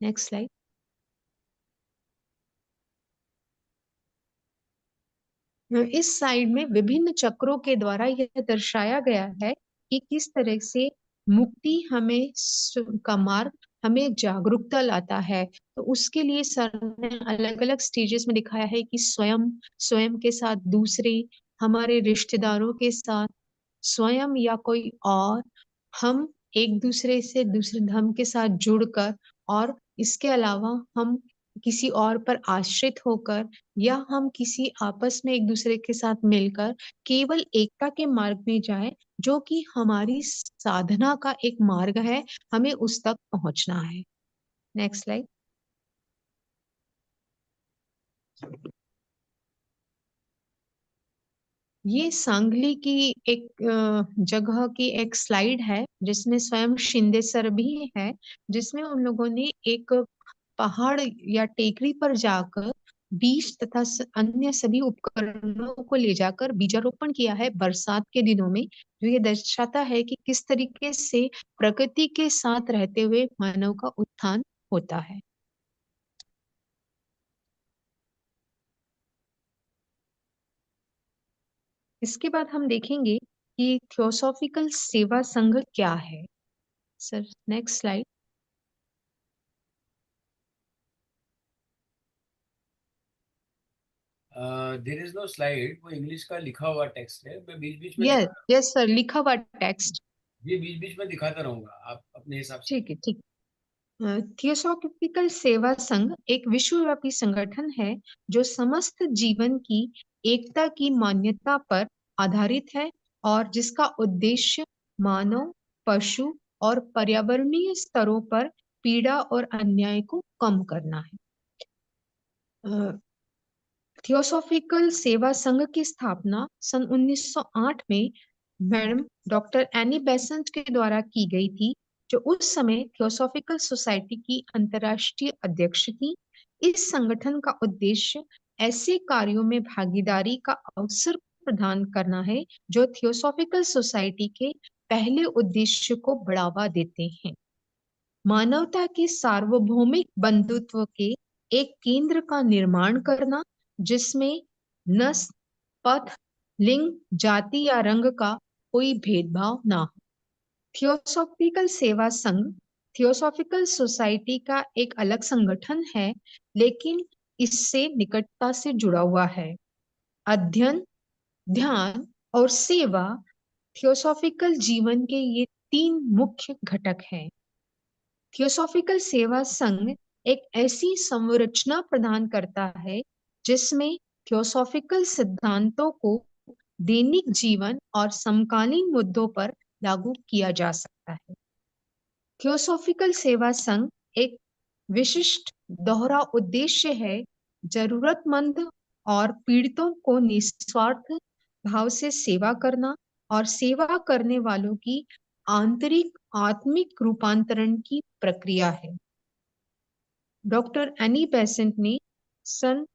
Next slide. इस साइड में विभिन्न चक्रों के द्वारा यह दर्शाया गया है कि किस तरह से मुक्ति हमें का मार्ग हमें जागरूकता लाता है. तो उसके लिए सर ने अलग अलग स्टेजेस में दिखाया है कि स्वयं, स्वयं के साथ दूसरे, हमारे रिश्तेदारों के साथ, स्वयं या कोई और, हम एक दूसरे से दूसरे धर्म के साथ जुड़कर और इसके अलावा हम किसी और पर आश्रित होकर या हम किसी आपस में एक दूसरे के साथ मिलकर केवल एकता के मार्ग में जाए, जो कि हमारी साधना का एक मार्ग है, हमें उस तक पहुंचना है. Next slide. ये सांगली की एक जगह की एक स्लाइड है जिसमें स्वयं शिंदे सर भी है, जिसमें उन लोगों ने एक पहाड़ या टेकरी पर जाकर बीज तथा अन्य सभी उपकरणों को ले जाकर बीजारोपण किया है बरसात के दिनों में, जो ये दर्शाता है कि किस तरीके से प्रकृति के साथ रहते हुए मानव का उत्थान होता है। इसके बाद हम देखेंगे कि थियोसॉफिकल सेवा संघ क्या है। Sir next slide. There is no slide, वो इंग्लिश का लिखा हुआ टेक्स्ट है, मैं बीच बीच में यस यस सर, लिखा हुआ टेक्स्ट। ये बीच बीच में दिखाता रहूंगा, आप अपने हिसाब से। ठीक है, ठीक। थियोसॉफिकल सेवा संघ एक विश्वव्यापी संगठन है जो समस्त जीवन की एकता की मान्यता पर आधारित है और जिसका उद्देश्य मानव, पशु और पर्यावरणीय स्तरों पर पीड़ा और अन्याय को कम करना है। थियोसॉफिकल सेवा संघ की स्थापना सन 1908 में मैडम डॉक्टर एनी बेसेंट के द्वारा की गई थी, जो उस समय थियोसॉफिकल सोसाइटी की अंतर्राष्ट्रीय अध्यक्ष थी। इस संगठन का उद्देश्य ऐसे कार्यों में भागीदारी का अवसर प्रदान करना है जो थियोसॉफिकल सोसाइटी के पहले उद्देश्य को बढ़ावा देते हैं। मानवता के सार्वभौमिक बंधुत्व के एक केंद्र का निर्माण करना जिसमें नस्ल, पथ, लिंग, जाति या रंग का कोई भेदभाव ना हो। थियोसॉफिकल सेवा संघ थियोसॉफिकल सोसाइटी का एक अलग संगठन है, लेकिन इससे निकटता से जुड़ा हुआ है। अध्ययन, ध्यान और सेवा थियोसॉफिकल जीवन के ये तीन मुख्य घटक हैं। थियोसॉफिकल सेवा संघ एक ऐसी संरचना प्रदान करता है जिसमें थियोसॉफिकल सिद्धांतों को दैनिक जीवन और समकालीन मुद्दों पर लागू किया जा सकता है। थियोसॉफिकल सेवा संघ एक विशिष्ट दोहरा उद्देश्य है, जरूरतमंद और पीड़ितों को निस्वार्थ भाव से सेवा करना और सेवा करने वालों की आंतरिक आत्मिक रूपांतरण की प्रक्रिया है। डॉक्टर एनी बेसेंट ने सन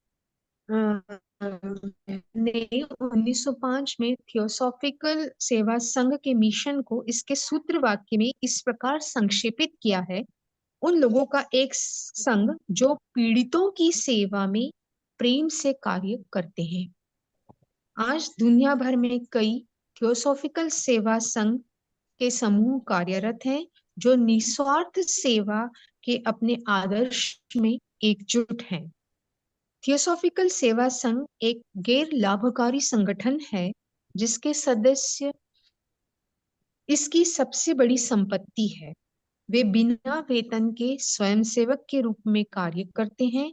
1905 में थियोसॉफिकल सेवा संघ के मिशन को इसके सूत्र वाक्य में इस प्रकार संक्षेपित किया है: उन लोगों का एक संघ जो पीड़ितों की सेवा में प्रेम से कार्य करते हैं। आज दुनिया भर में कई थियोसॉफिकल सेवा संघ के समूह कार्यरत हैं जो निस्वार्थ सेवा के अपने आदर्श में एकजुट हैं। थियोसॉफिकल सेवा संघ एक गैर लाभकारी संगठन है जिसके सदस्य इसकी सबसे बड़ी संपत्ति है। वे बिना वेतन के स्वयंसेवक के रूप में कार्य करते हैं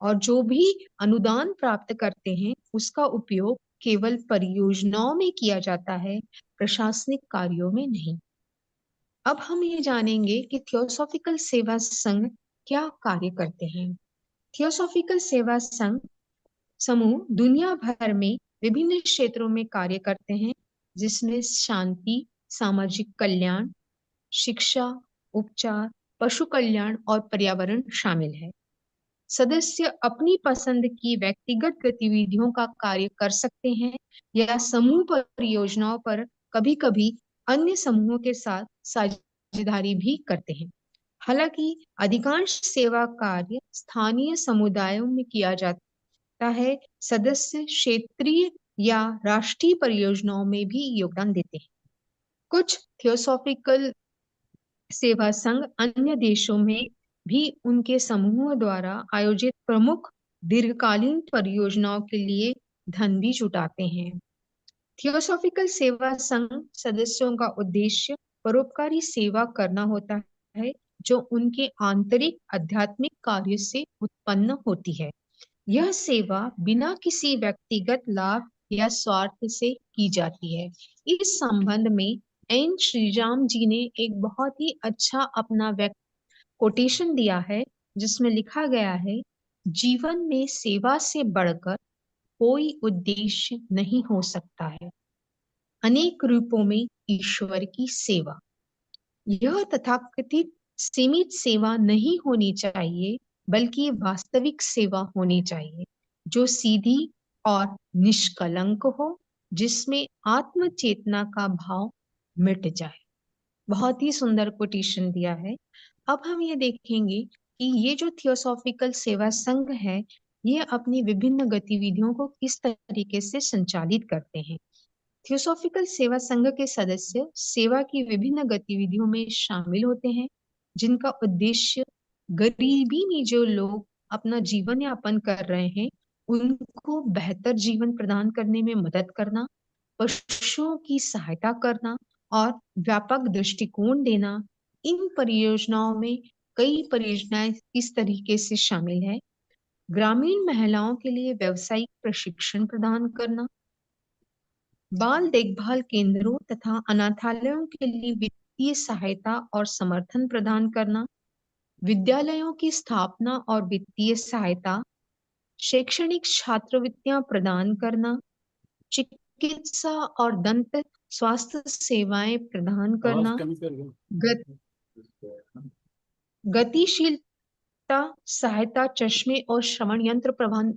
और जो भी अनुदान प्राप्त करते हैं उसका उपयोग केवल परियोजनाओं में किया जाता है, प्रशासनिक कार्यों में नहीं। अब हम ये जानेंगे कि थियोसॉफिकल सेवा संघ क्या कार्य करते हैं। थियोसॉफिकल सेवा संघ समूह दुनिया भर में विभिन्न क्षेत्रों में कार्य करते हैं, जिसमें शांति, सामाजिक कल्याण, शिक्षा, उपचार, पशु कल्याण और पर्यावरण शामिल है। सदस्य अपनी पसंद की व्यक्तिगत गतिविधियों का कार्य कर सकते हैं या समूह परियोजनाओं पर कभी-कभी अन्य समूहों के साथ साझेदारी भी करते हैं। हालांकि अधिकांश सेवा कार्य स्थानीय समुदायों में किया जाता है। सदस्य क्षेत्रीय या राष्ट्रीय परियोजनाओं में भी योगदान देते हैं। कुछ थियोसॉफिकल सेवा संघ अन्य देशों में भी उनके समूहों द्वारा आयोजित प्रमुख दीर्घकालीन परियोजनाओं के लिए धन भी जुटाते हैं। थियोसॉफिकल सेवा संघ सदस्यों का उद्देश्य परोपकारी सेवा करना होता है जो उनके आंतरिक आध्यात्मिक कार्य से उत्पन्न होती है। यह सेवा बिना किसी व्यक्तिगत लाभ या स्वार्थ से की जाती है। इस संबंध में एन श्रीराम जी ने एक बहुत ही अच्छा अपना कोटेशन दिया है जिसमें लिखा गया है, जीवन में सेवा से बढ़कर कोई उद्देश्य नहीं हो सकता है। अनेक रूपों में ईश्वर की सेवा, यह तथाकथित सीमित सेवा नहीं होनी चाहिए, बल्कि वास्तविक सेवा होनी चाहिए, जो सीधी और निष्कलंक हो, जिसमें आत्म चेतना का भाव मिट जाए। बहुत ही सुंदर कोटेशन दिया है। अब हम ये देखेंगे कि ये जो थियोसॉफिकल सेवा संघ है, ये अपनी विभिन्न गतिविधियों को किस तरीके से संचालित करते हैं। थियोसॉफिकल सेवा संघ के सदस्य सेवा की विभिन्न गतिविधियों में शामिल होते हैं, जिनका उद्देश्य गरीबी में जो लोग अपना जीवन यापन कर रहे हैं, उनको बेहतर जीवन प्रदान करने में मदद करना, पशुओं की सहायता करना और व्यापक दृष्टिकोण देना। इन परियोजनाओं में कई परियोजनाएं इस तरीके से शामिल है। ग्रामीण महिलाओं के लिए व्यावसायिक प्रशिक्षण प्रदान करना, बाल देखभाल केंद्रों तथा अनाथालयों के लिए वित्तीय सहायता और समर्थन प्रदान करना, विद्यालयों की स्थापना और वित्तीय सहायता, शैक्षणिक छात्रवृत्तियां प्रदान करना, चिकित्सा और दंत स्वास्थ्य सेवाएं प्रदान करना, गतिशीलता सहायता, चश्मे और श्रवण यंत्र प्रदान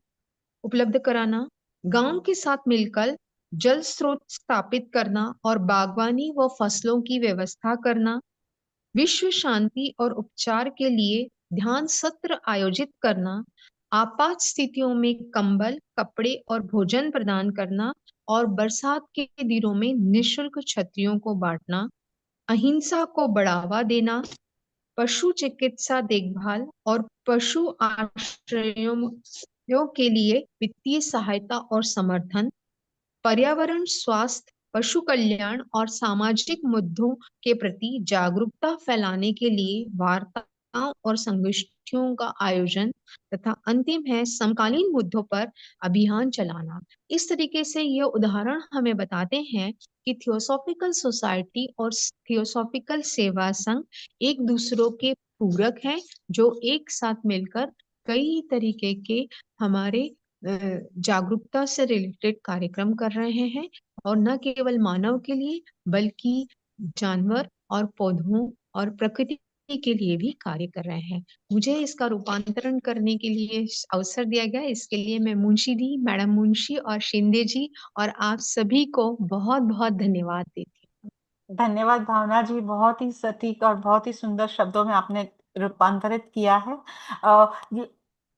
उपलब्ध कराना, गांव के साथ मिलकर जल स्रोत स्थापित करना और बागवानी व फसलों की व्यवस्था करना, विश्व शांति और उपचार के लिए ध्यान सत्र आयोजित करना, आपात स्थितियों में कंबल, कपड़े और भोजन प्रदान करना और बरसात के दिनों में निःशुल्क छतरियों को बांटना, अहिंसा को बढ़ावा देना, पशु चिकित्सा देखभाल और पशु आश्रयों के लिए वित्तीय सहायता और समर्थन, पर्यावरण, स्वास्थ्य, पशु कल्याण और सामाजिक मुद्दों के प्रति जागरूकता फैलाने के लिए वार्ताओं और संगोष्ठियों का आयोजन तथा अंतिम है समकालीन मुद्दों पर अभियान चलाना। इस तरीके से यह उदाहरण हमें बताते हैं कि थियोसॉफिकल सोसाइटी और थियोसॉफिकल सेवा संघ एक दूसरों के पूरक हैं, जो एक साथ मिलकर कई तरीके के हमारे जागरूकता से रिलेटेड कार्यक्रम कर रहे हैं, और न केवल मानव के लिए बल्कि जानवर और पौधों और प्रकृति के लिए भी कार्य कर रहे हैं। मुझे इसका रूपांतरण करने के लिए अवसर दिया गया, इसके लिए मैं मुंशी दी, मैडम मुंशी और शिंदे जी और आप सभी को बहुत बहुत धन्यवाद देती हूँ। धन्यवाद भावना जी, बहुत ही सटीक और बहुत ही सुंदर शब्दों में आपने रूपांतरित किया है।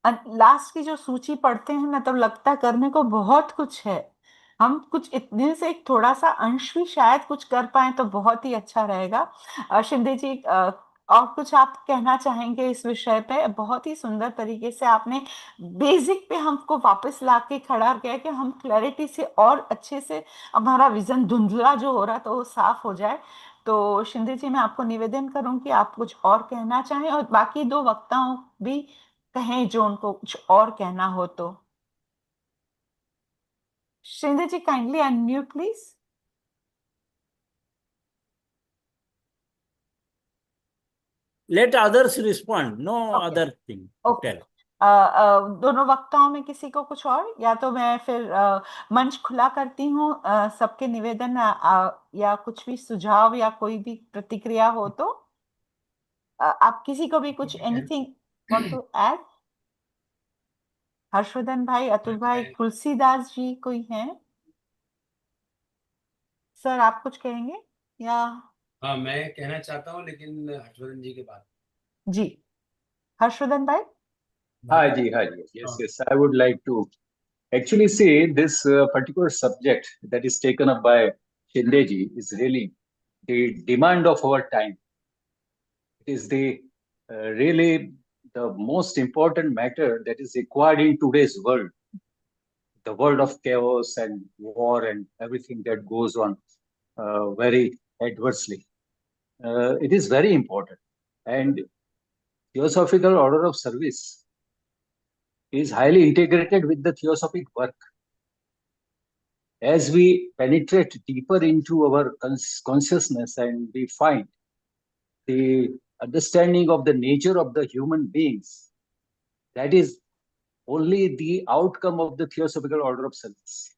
लास्ट की जो सूची पढ़ते हैं ना, तब लगता है करने को बहुत कुछ है। हम कुछ इतने से एक थोड़ा सा अंश भी शायद कुछ कर पाए तो बहुत ही अच्छा रहेगा। शिंदे जी, और कुछ आप कहना चाहेंगे इस विषय पे? बहुत ही सुंदर तरीके से आपने बेसिक पे हमको वापस ला के खड़ा किया कि हम क्लैरिटी से और अच्छे से हमारा विजन धुंधला जो हो रहा तो वो साफ हो जाए। तो शिंदे जी, मैं आपको निवेदन करूं कि आप कुछ और कहना चाहें और बाकी दो वक्ताओं भी कहें जो उनको कुछ और कहना हो तो। Shinde ji, kindly unmute please. Let others respond. No Okay. other thing. Okay. Tell. दोनों वक्ताओं में किसी को कुछ और, या तो मैं फिर मंच खुला करती हूँ सबके निवेदन या कुछ भी सुझाव या कोई भी प्रतिक्रिया हो तो। आप किसी को भी कुछ anything want to add? Harshvardhan भाई, अतुल भाई, तुलसीदास जी कोई हैं? सर आप कुछ कहेंगे या? हाँ, मैं कहना चाहता हूँ, लेकिन हर्षवर्धन जी के बाद। जी, हर्षवर्धन भाई। Hi, ji, hi, ji. Yes, yes. I would like to actually say this particular subject that is taken up by Shinde ji is really the demand of our time. It is the really the most important matter that is required in today's world, the world of chaos and war and everything that goes on very adversely. It is very important. And Theosophical Order of Service is highly integrated with the theosophic work. As we penetrate deeper into our consciousness and we find the understanding of the nature of the human beings, that is only the outcome of the Theosophical order of service.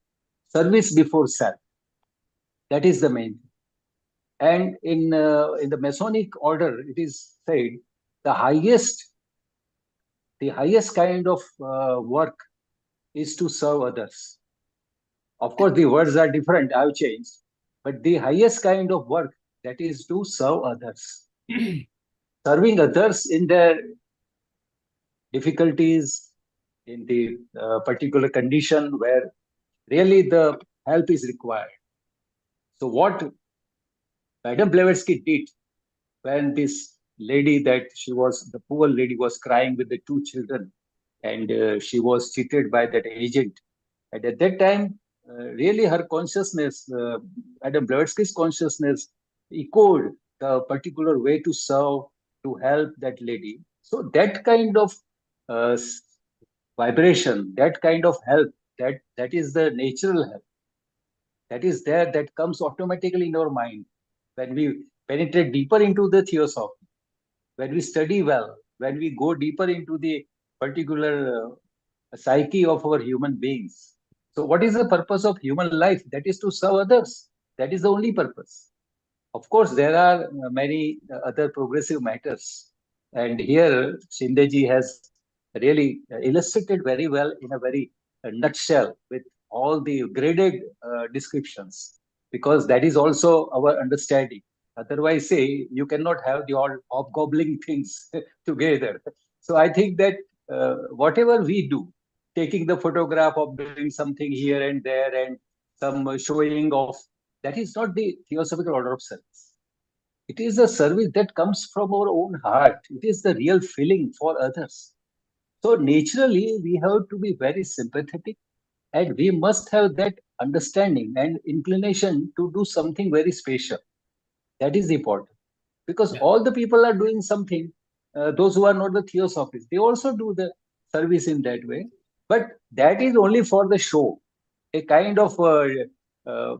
Service before self. That is the main thing. And in the Masonic order, it is said the highest kind of work is to serve others. Of course, the words are different. I've changed, but the highest kind of work, that is to serve others. Serving others in their difficulties, in the particular condition where really the help is required. So what Madame Blavatsky did when this lady, the poor lady was crying with the two children, and she was cheated by that agent. And at that time, really her consciousness, Madame Blavatsky's consciousness echoed the particular way to serve, to help that lady. So that kind of vibration, that kind of help, that is the natural help. That is there, that comes automatically in our mind. When we penetrate deeper into the Theosophy, when we study well, when we go deeper into the particular psyche of our human beings. So what is the purpose of human life? That is to serve others. That is the only purpose. Of course, there are many other progressive matters. And here, Shindeji has really illustrated very well in a very nutshell with all the graded descriptions, because that is also our understanding. Otherwise, say, you cannot have the all hobgobbling things together. So I think that whatever we do, taking the photograph of doing something here and there and some showing off, that is not the Theosophical order of service. It is a service that comes from our own heart. It is the real feeling for others. So naturally, we have to be very sympathetic, and we must have that understanding and inclination to do something very special. That is important, because all the people are doing something. Those who are not the Theosophists, they also do the service in that way. But that is only for the show, a kind of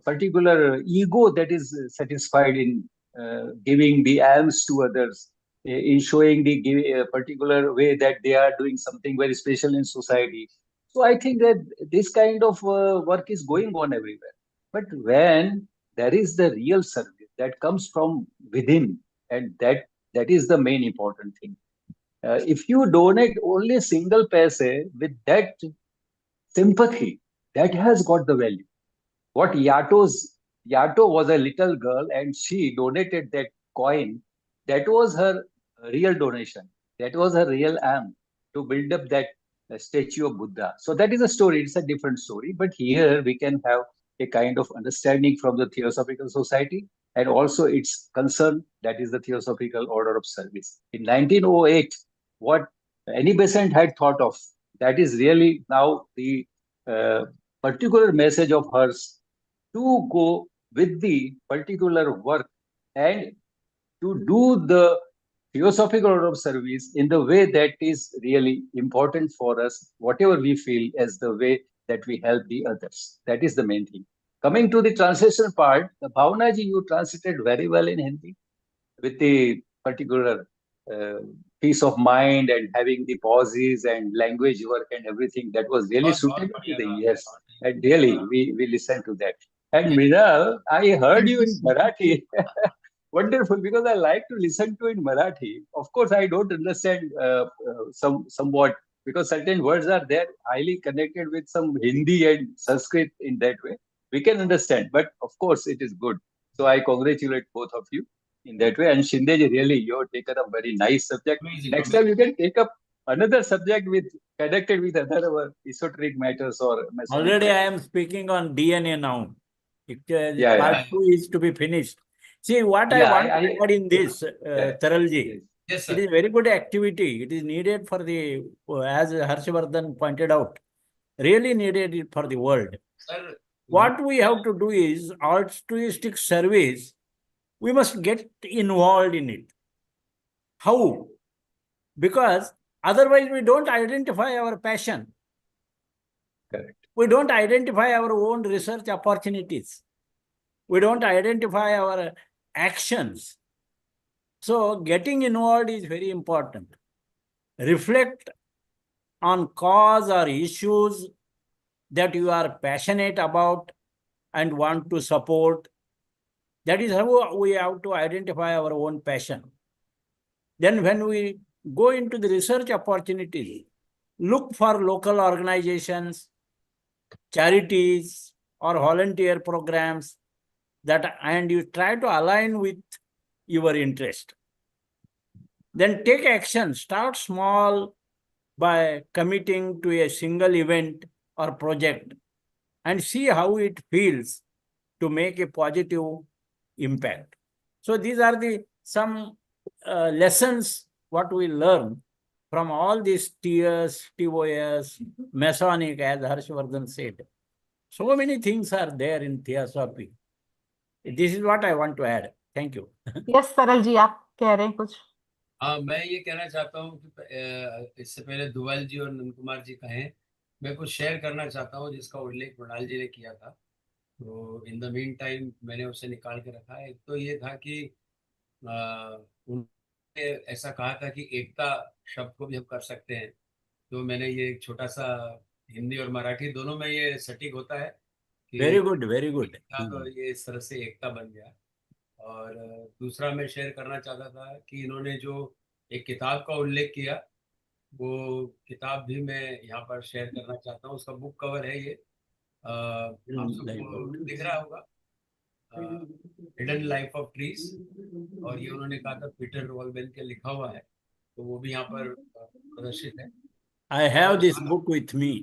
particular ego that is satisfied in giving the alms to others, in showing the particular way that they are doing something very special in society. So I think that this kind of work is going on everywhere. But when there is the real service that comes from within, and that is the main important thing. If you donate only a single paise with that sympathy, that has got the value. What Yato was a little girl and she donated that coin. That was her real donation. That was her real aim to build up that statue of Buddha. So that is a story. It's a different story. But here we can have a kind of understanding from the Theosophical Society and also its concern, that is the Theosophical Order of Service. In 1908, what Annie Besant had thought of, that is really now the particular message of hers, to go with the particular work and to do the Theosophical order of service in the way that is really important for us, whatever we feel as the way that we help the others. That is the main thing. Coming to the translation part, the Bhavana ji, you translated very well in Hindi with the particular peace of mind and having the pauses and language work and everything. That was really suitable to the ears. And really, we listened to that. And Mrinal, I heard you in Marathi. Wonderful, because I like to listen to in Marathi. Of course, I don't understand somewhat, because certain words are there highly connected with some Hindi and Sanskrit in that way. We can understand, but of course, it is good. So I congratulate both of you in that way. And Shindeji, really, you have taken a very nice subject. Next time you can take up another subject connected with other esoteric matters or already I am speaking on DNA now. Part 2 is to be finished. See, what I want to add in this, Taralji, Yes, it is very good activity. It is needed for the, as Harshvardhan pointed out, really needed for the world. Sir, what we have to do is altruistic service. We must get involved in it. How? Because otherwise we don't identify our passion. Correct. We don't identify our own research opportunities. We don't identify our actions. So getting involved is very important. Reflect on cause or issues that you are passionate about and want to support. That is how we have to identify our own passion. Then when we go into the research opportunities, look for local organizations, charities, or volunteer programs and you try to align with your interest. Then take action. Start small by committing to a single event or project and see how it feels to make a positive impact. So these are some lessons what we learn from all these TS, TOS, Masonic, as Harshvardhan said. So many things are there in Theosophy. This is what I want to add. Thank you. Yes, सरल जी, आप कह रहे हैं कुछ? हाँ, मैं ये कहना चाहता हूँ कि इससे पहले दुवाल जी और नंद कुमार जी कहें, मैं कुछ शेयर करना चाहता हूँ जिसका उल्लेख मृणाल जी ने किया था। तो इन द मीन टाइम मैंने उसे निकाल के रखा है। एक तो ये था कि उन्होंने ऐसा कहा था कि एकता शब्द को भी हम कर सकते हैं। तो मैंने ये एक छोटा सा हिंदी और मराठी दोनों में ये सटीक होता है कि वेरी गुड, वेरी गुड। तो ये इस तरह से एकता बन गया। और दूसरा मैं शेयर करना चाहता था कि इन्होंने जो एक किताब का उल्लेख किया, वो किताब भी मैं यहाँ पर शेयर करना चाहता हूँ। उसका बुक कवर है ये, आप सबको दिख रहा होगा, हिडन लाइफ ऑफ ट्रीज। और ये उन्होंने कहा था पीटर वॉलबेन के लिखा हुआ है, तो वो भी यहाँ पर प्रदर्शित है। I have this book with me.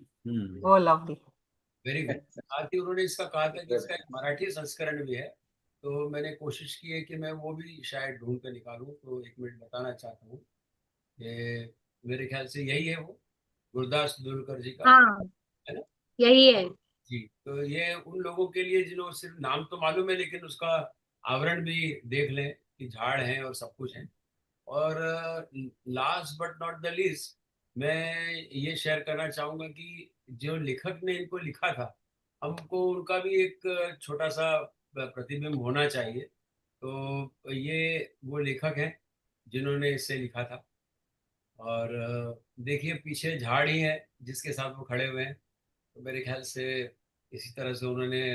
Oh, lovely. Very good. साथ ही उन्होंने इसका कहा था कि इसका एक मराठी संस्करण भी है, तो मैंने कोशिश की है कि मैं वो भी शायद ढूंढ कर निकालूं। तो एक मिनट बताना चाहता हूँ कि मेरे ख्याल से यही है वो, गुरदास दुलकर जी का, हाँ, है ना? यही है जी। तो ये उन लोगों के लिए जिन्हों सिर्फ नाम तो मालूम है लेकिन उसका आवरण भी देख लें कि झाड़ है और सब कुछ है। और last but not the least, मैं ये शेयर करना चाहूँगा कि जो लेखक ने इनको लिखा था, हमको उनका भी एक छोटा सा प्रतिबिंब होना चाहिए। तो ये वो लेखक हैं जिन्होंने इसे लिखा था। और देखिए पीछे झाड़ ही है जिसके साथ वो खड़े हुए हैं। तो मेरे ख्याल से इसी तरह से उन्होंने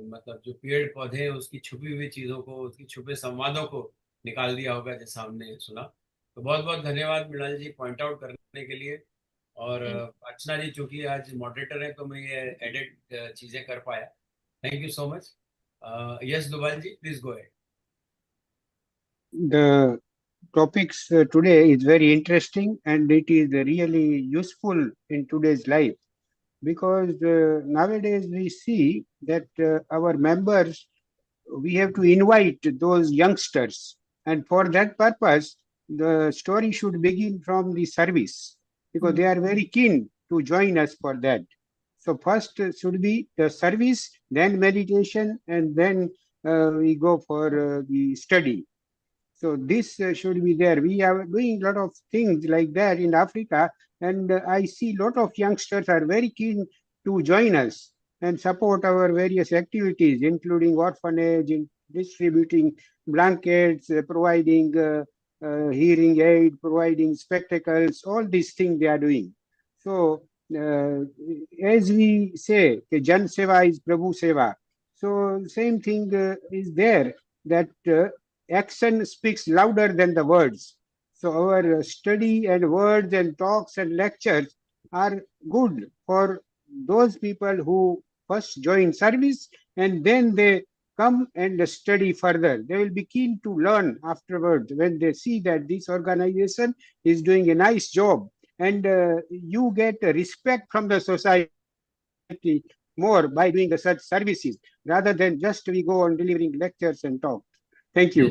मतलब जो पेड़ पौधे हैं उसकी छुपी हुई चीज़ों को, उसकी छुपे संवादों को निकाल दिया होगा जैसा हमने सुना। तो बहुत बहुत धन्यवाद मृणाल जी पॉइंट आउट करने के लिए। और अर्चना जी चूंकि आज मॉडरेटर है तो मैं ये एडिट चीज़ें कर पाया। Thank you so much. Yes Dubal ji, please go ahead. The topics today is very interesting and it is really useful in today's life, because nowadays we see that our members, we have to invite those youngsters, and for that purpose the story should begin from the service, because they are very keen to join us for that. So first should be the service, then meditation, and then we go for the study. So this should be there. We are doing a lot of things like that in Africa, and I see a lot of youngsters are very keen to join us and support our various activities, including orphanage, in distributing blankets, providing hearing aid, providing spectacles, all these things they are doing. So as we say, Jan Seva is Prabhu Seva. So same thing is there, that action speaks louder than the words. So our study and words and talks and lectures are good for those people who first join service and then they come and study further. They will be keen to learn afterwards when they see that this organization is doing a nice job, and you get respect from the society more by doing the such services rather than just we go on delivering lectures and talk. Thank you.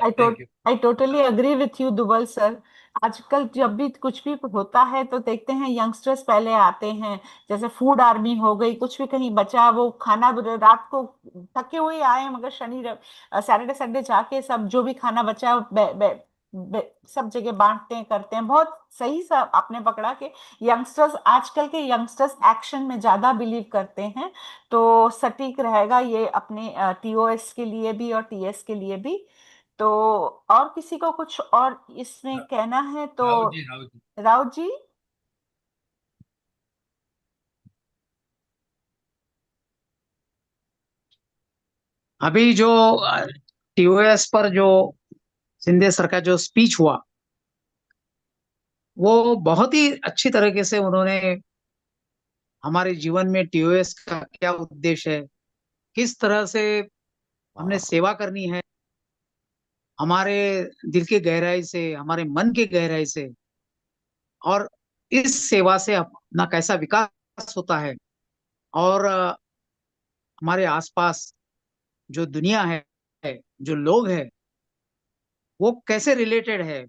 I totally agree with you, Dubal sir. आजकल जब भी कुछ भी होता है तो देखते हैं यंगस्टर्स पहले आते हैं, जैसे फूड आर्मी हो गई, कुछ भी कहीं बचा वो खाना, रात को थके हुए आए मगर शनि सैटरडे संडे जाके सब जो भी खाना बचा सब जगह बांटते हैं, करते हैं। बहुत सही सा आपने पकड़ा कि यंगस्टर्स, आजकल के यंगस्टर्स एक्शन में ज्यादा बिलीव करते हैं, तो सटीक रहेगा ये अपने टीओएस के लिए भी और टीएस के लिए भी। तो और किसी को कुछ और इसमें कहना है तो राव जी राव जी। अभी जो टीओएस पर जो शिंदे सर का जो स्पीच हुआ, वो बहुत ही अच्छी तरीके से उन्होंने हमारे जीवन में टीओएस का क्या उद्देश्य है, किस तरह से हमने सेवा करनी है, हमारे दिल की गहराई से, हमारे मन की गहराई से, और इस सेवा से अपना कैसा विकास होता है, और हमारे आसपास जो दुनिया है, जो लोग हैं, वो कैसे रिलेटेड है,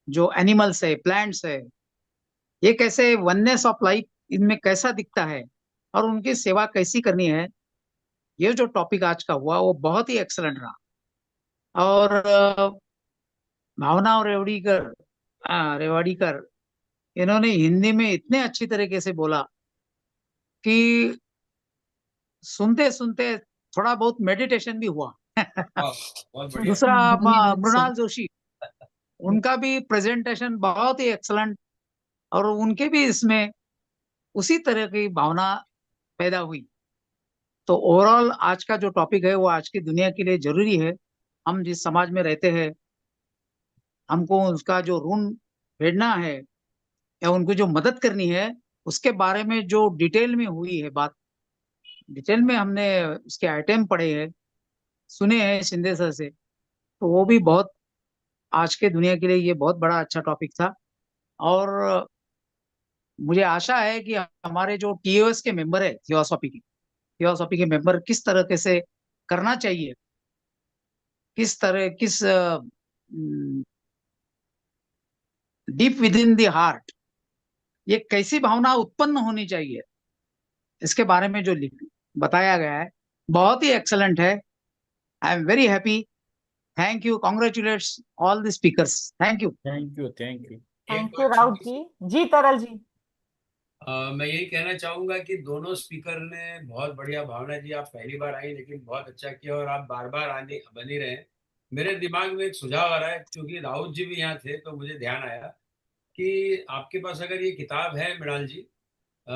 जो एनिमल्स है, प्लांट्स है, ये कैसे वननेस ऑफ लाइफ इनमें कैसा दिखता है, और उनकी सेवा कैसी करनी है। ये जो टॉपिक आज का हुआ वो बहुत ही एक्सलेंट रहा। और भावना और रेवाड़ीकर इन्होंने हिंदी में इतने अच्छी तरीके से बोला कि सुनते सुनते थोड़ा बहुत मेडिटेशन भी हुआ। बहुत बढ़िया। दूसरा धन्यवाद सर। मृणाल जोशी, उनका भी प्रेजेंटेशन बहुत ही एक्सलेंट, और उनके भी इसमें उसी तरह की भावना पैदा हुई। तो ओवरऑल आज का जो टॉपिक है वो आज की दुनिया के लिए जरूरी है। हम जिस समाज में रहते हैं, हमको उसका जो ऋण फेडना है या उनको जो मदद करनी है, उसके बारे में जो डिटेल में हुई है बात, डिटेल में हमने उसके आइटम पढ़े हैं, सुने हैं शिंदे सर से, तो वो भी बहुत आज के दुनिया के लिए ये बहुत बड़ा अच्छा टॉपिक था। और मुझे आशा है कि हमारे जो टीओएस के मेंबर है, थियोसॉफी के मेंबर किस तरह से करना चाहिए, किस deep with in the heart ये कैसी भावना उत्पन्न होनी चाहिए, इसके बारे में जो बताया गया है बहुत ही एक्सलेंट है। I am very happy. Thank you, congratulates all the speakers. Thank you. Thank you, thank you. Thank you Raut ji. जी तरल जी। मैं यही कहना चाहूंगा कि दोनों स्पीकर ने बहुत बढ़िया। भावना जी, आप पहली बार आई लेकिन बहुत अच्छा किया, और आप बार बार आने बनी रहे। मेरे दिमाग में एक सुझाव आ रहा है, क्योंकि राउत जी भी यहाँ थे तो मुझे ध्यान आया कि आपके पास अगर ये किताब है मृणाल जी, अ,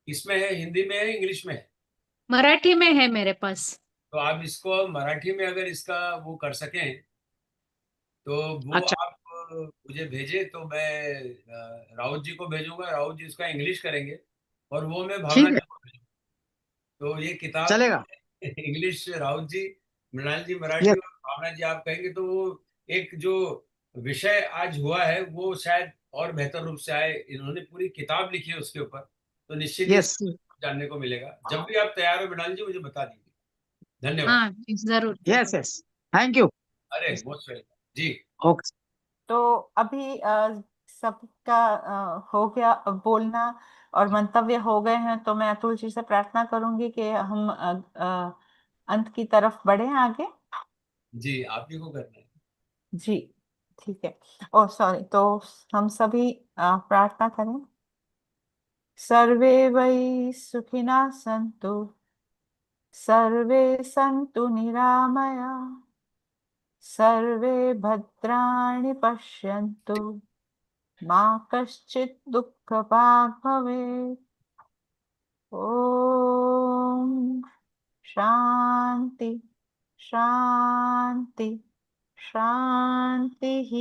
इसमें है, हिंदी में है, इंग्लिश में है? मराठी में है मेरे पास। तो आप इसको मराठी में अगर इसका वो कर सकें तो वो अच्छा, आप मुझे भेजे, तो मैं राउत जी को भेजूंगा, राउत जी उसका इंग्लिश करेंगे, और वो मैं भावना ठीक है, जी को भेजूंगा। तो ये किताब चलेगा। इंग्लिश राउत जी, मृणाल जी मराठी, यस, और भावना जी आप कहेंगे, तो वो एक जो विषय आज हुआ है वो शायद और बेहतर रूप से आए। इन्होंने पूरी किताब लिखी है उसके ऊपर, तो निश्चित ही यस, इसमें जानने को मिलेगा। जब भी आप तैयार हो मृणाल जी, मुझे बता दीजिए। धन्यवाद। हाँ, जरूर। Yes, yes, thank you. अरे मोस्ट वेलकम जी। ओके। तो अभी सबका हो गया बोलना और मंतव्य हो गए हैं, तो मैं अतुल जी से प्रार्थना करूंगी कि हम अंत की तरफ बढ़े आगे। जी, आप ही को करना है। जी ठीक है। ओ सॉरी, तो हम सभी प्रार्थना करें। सर्वे वै सुखिनः सन्तु, सर्वे सन्तु निरामया, सर्वे भद्राणि पश्यन्तु, मा कश्चित् दुःखभाग् भवेत्। ॐ शान्ति शान्ति शान्तिः।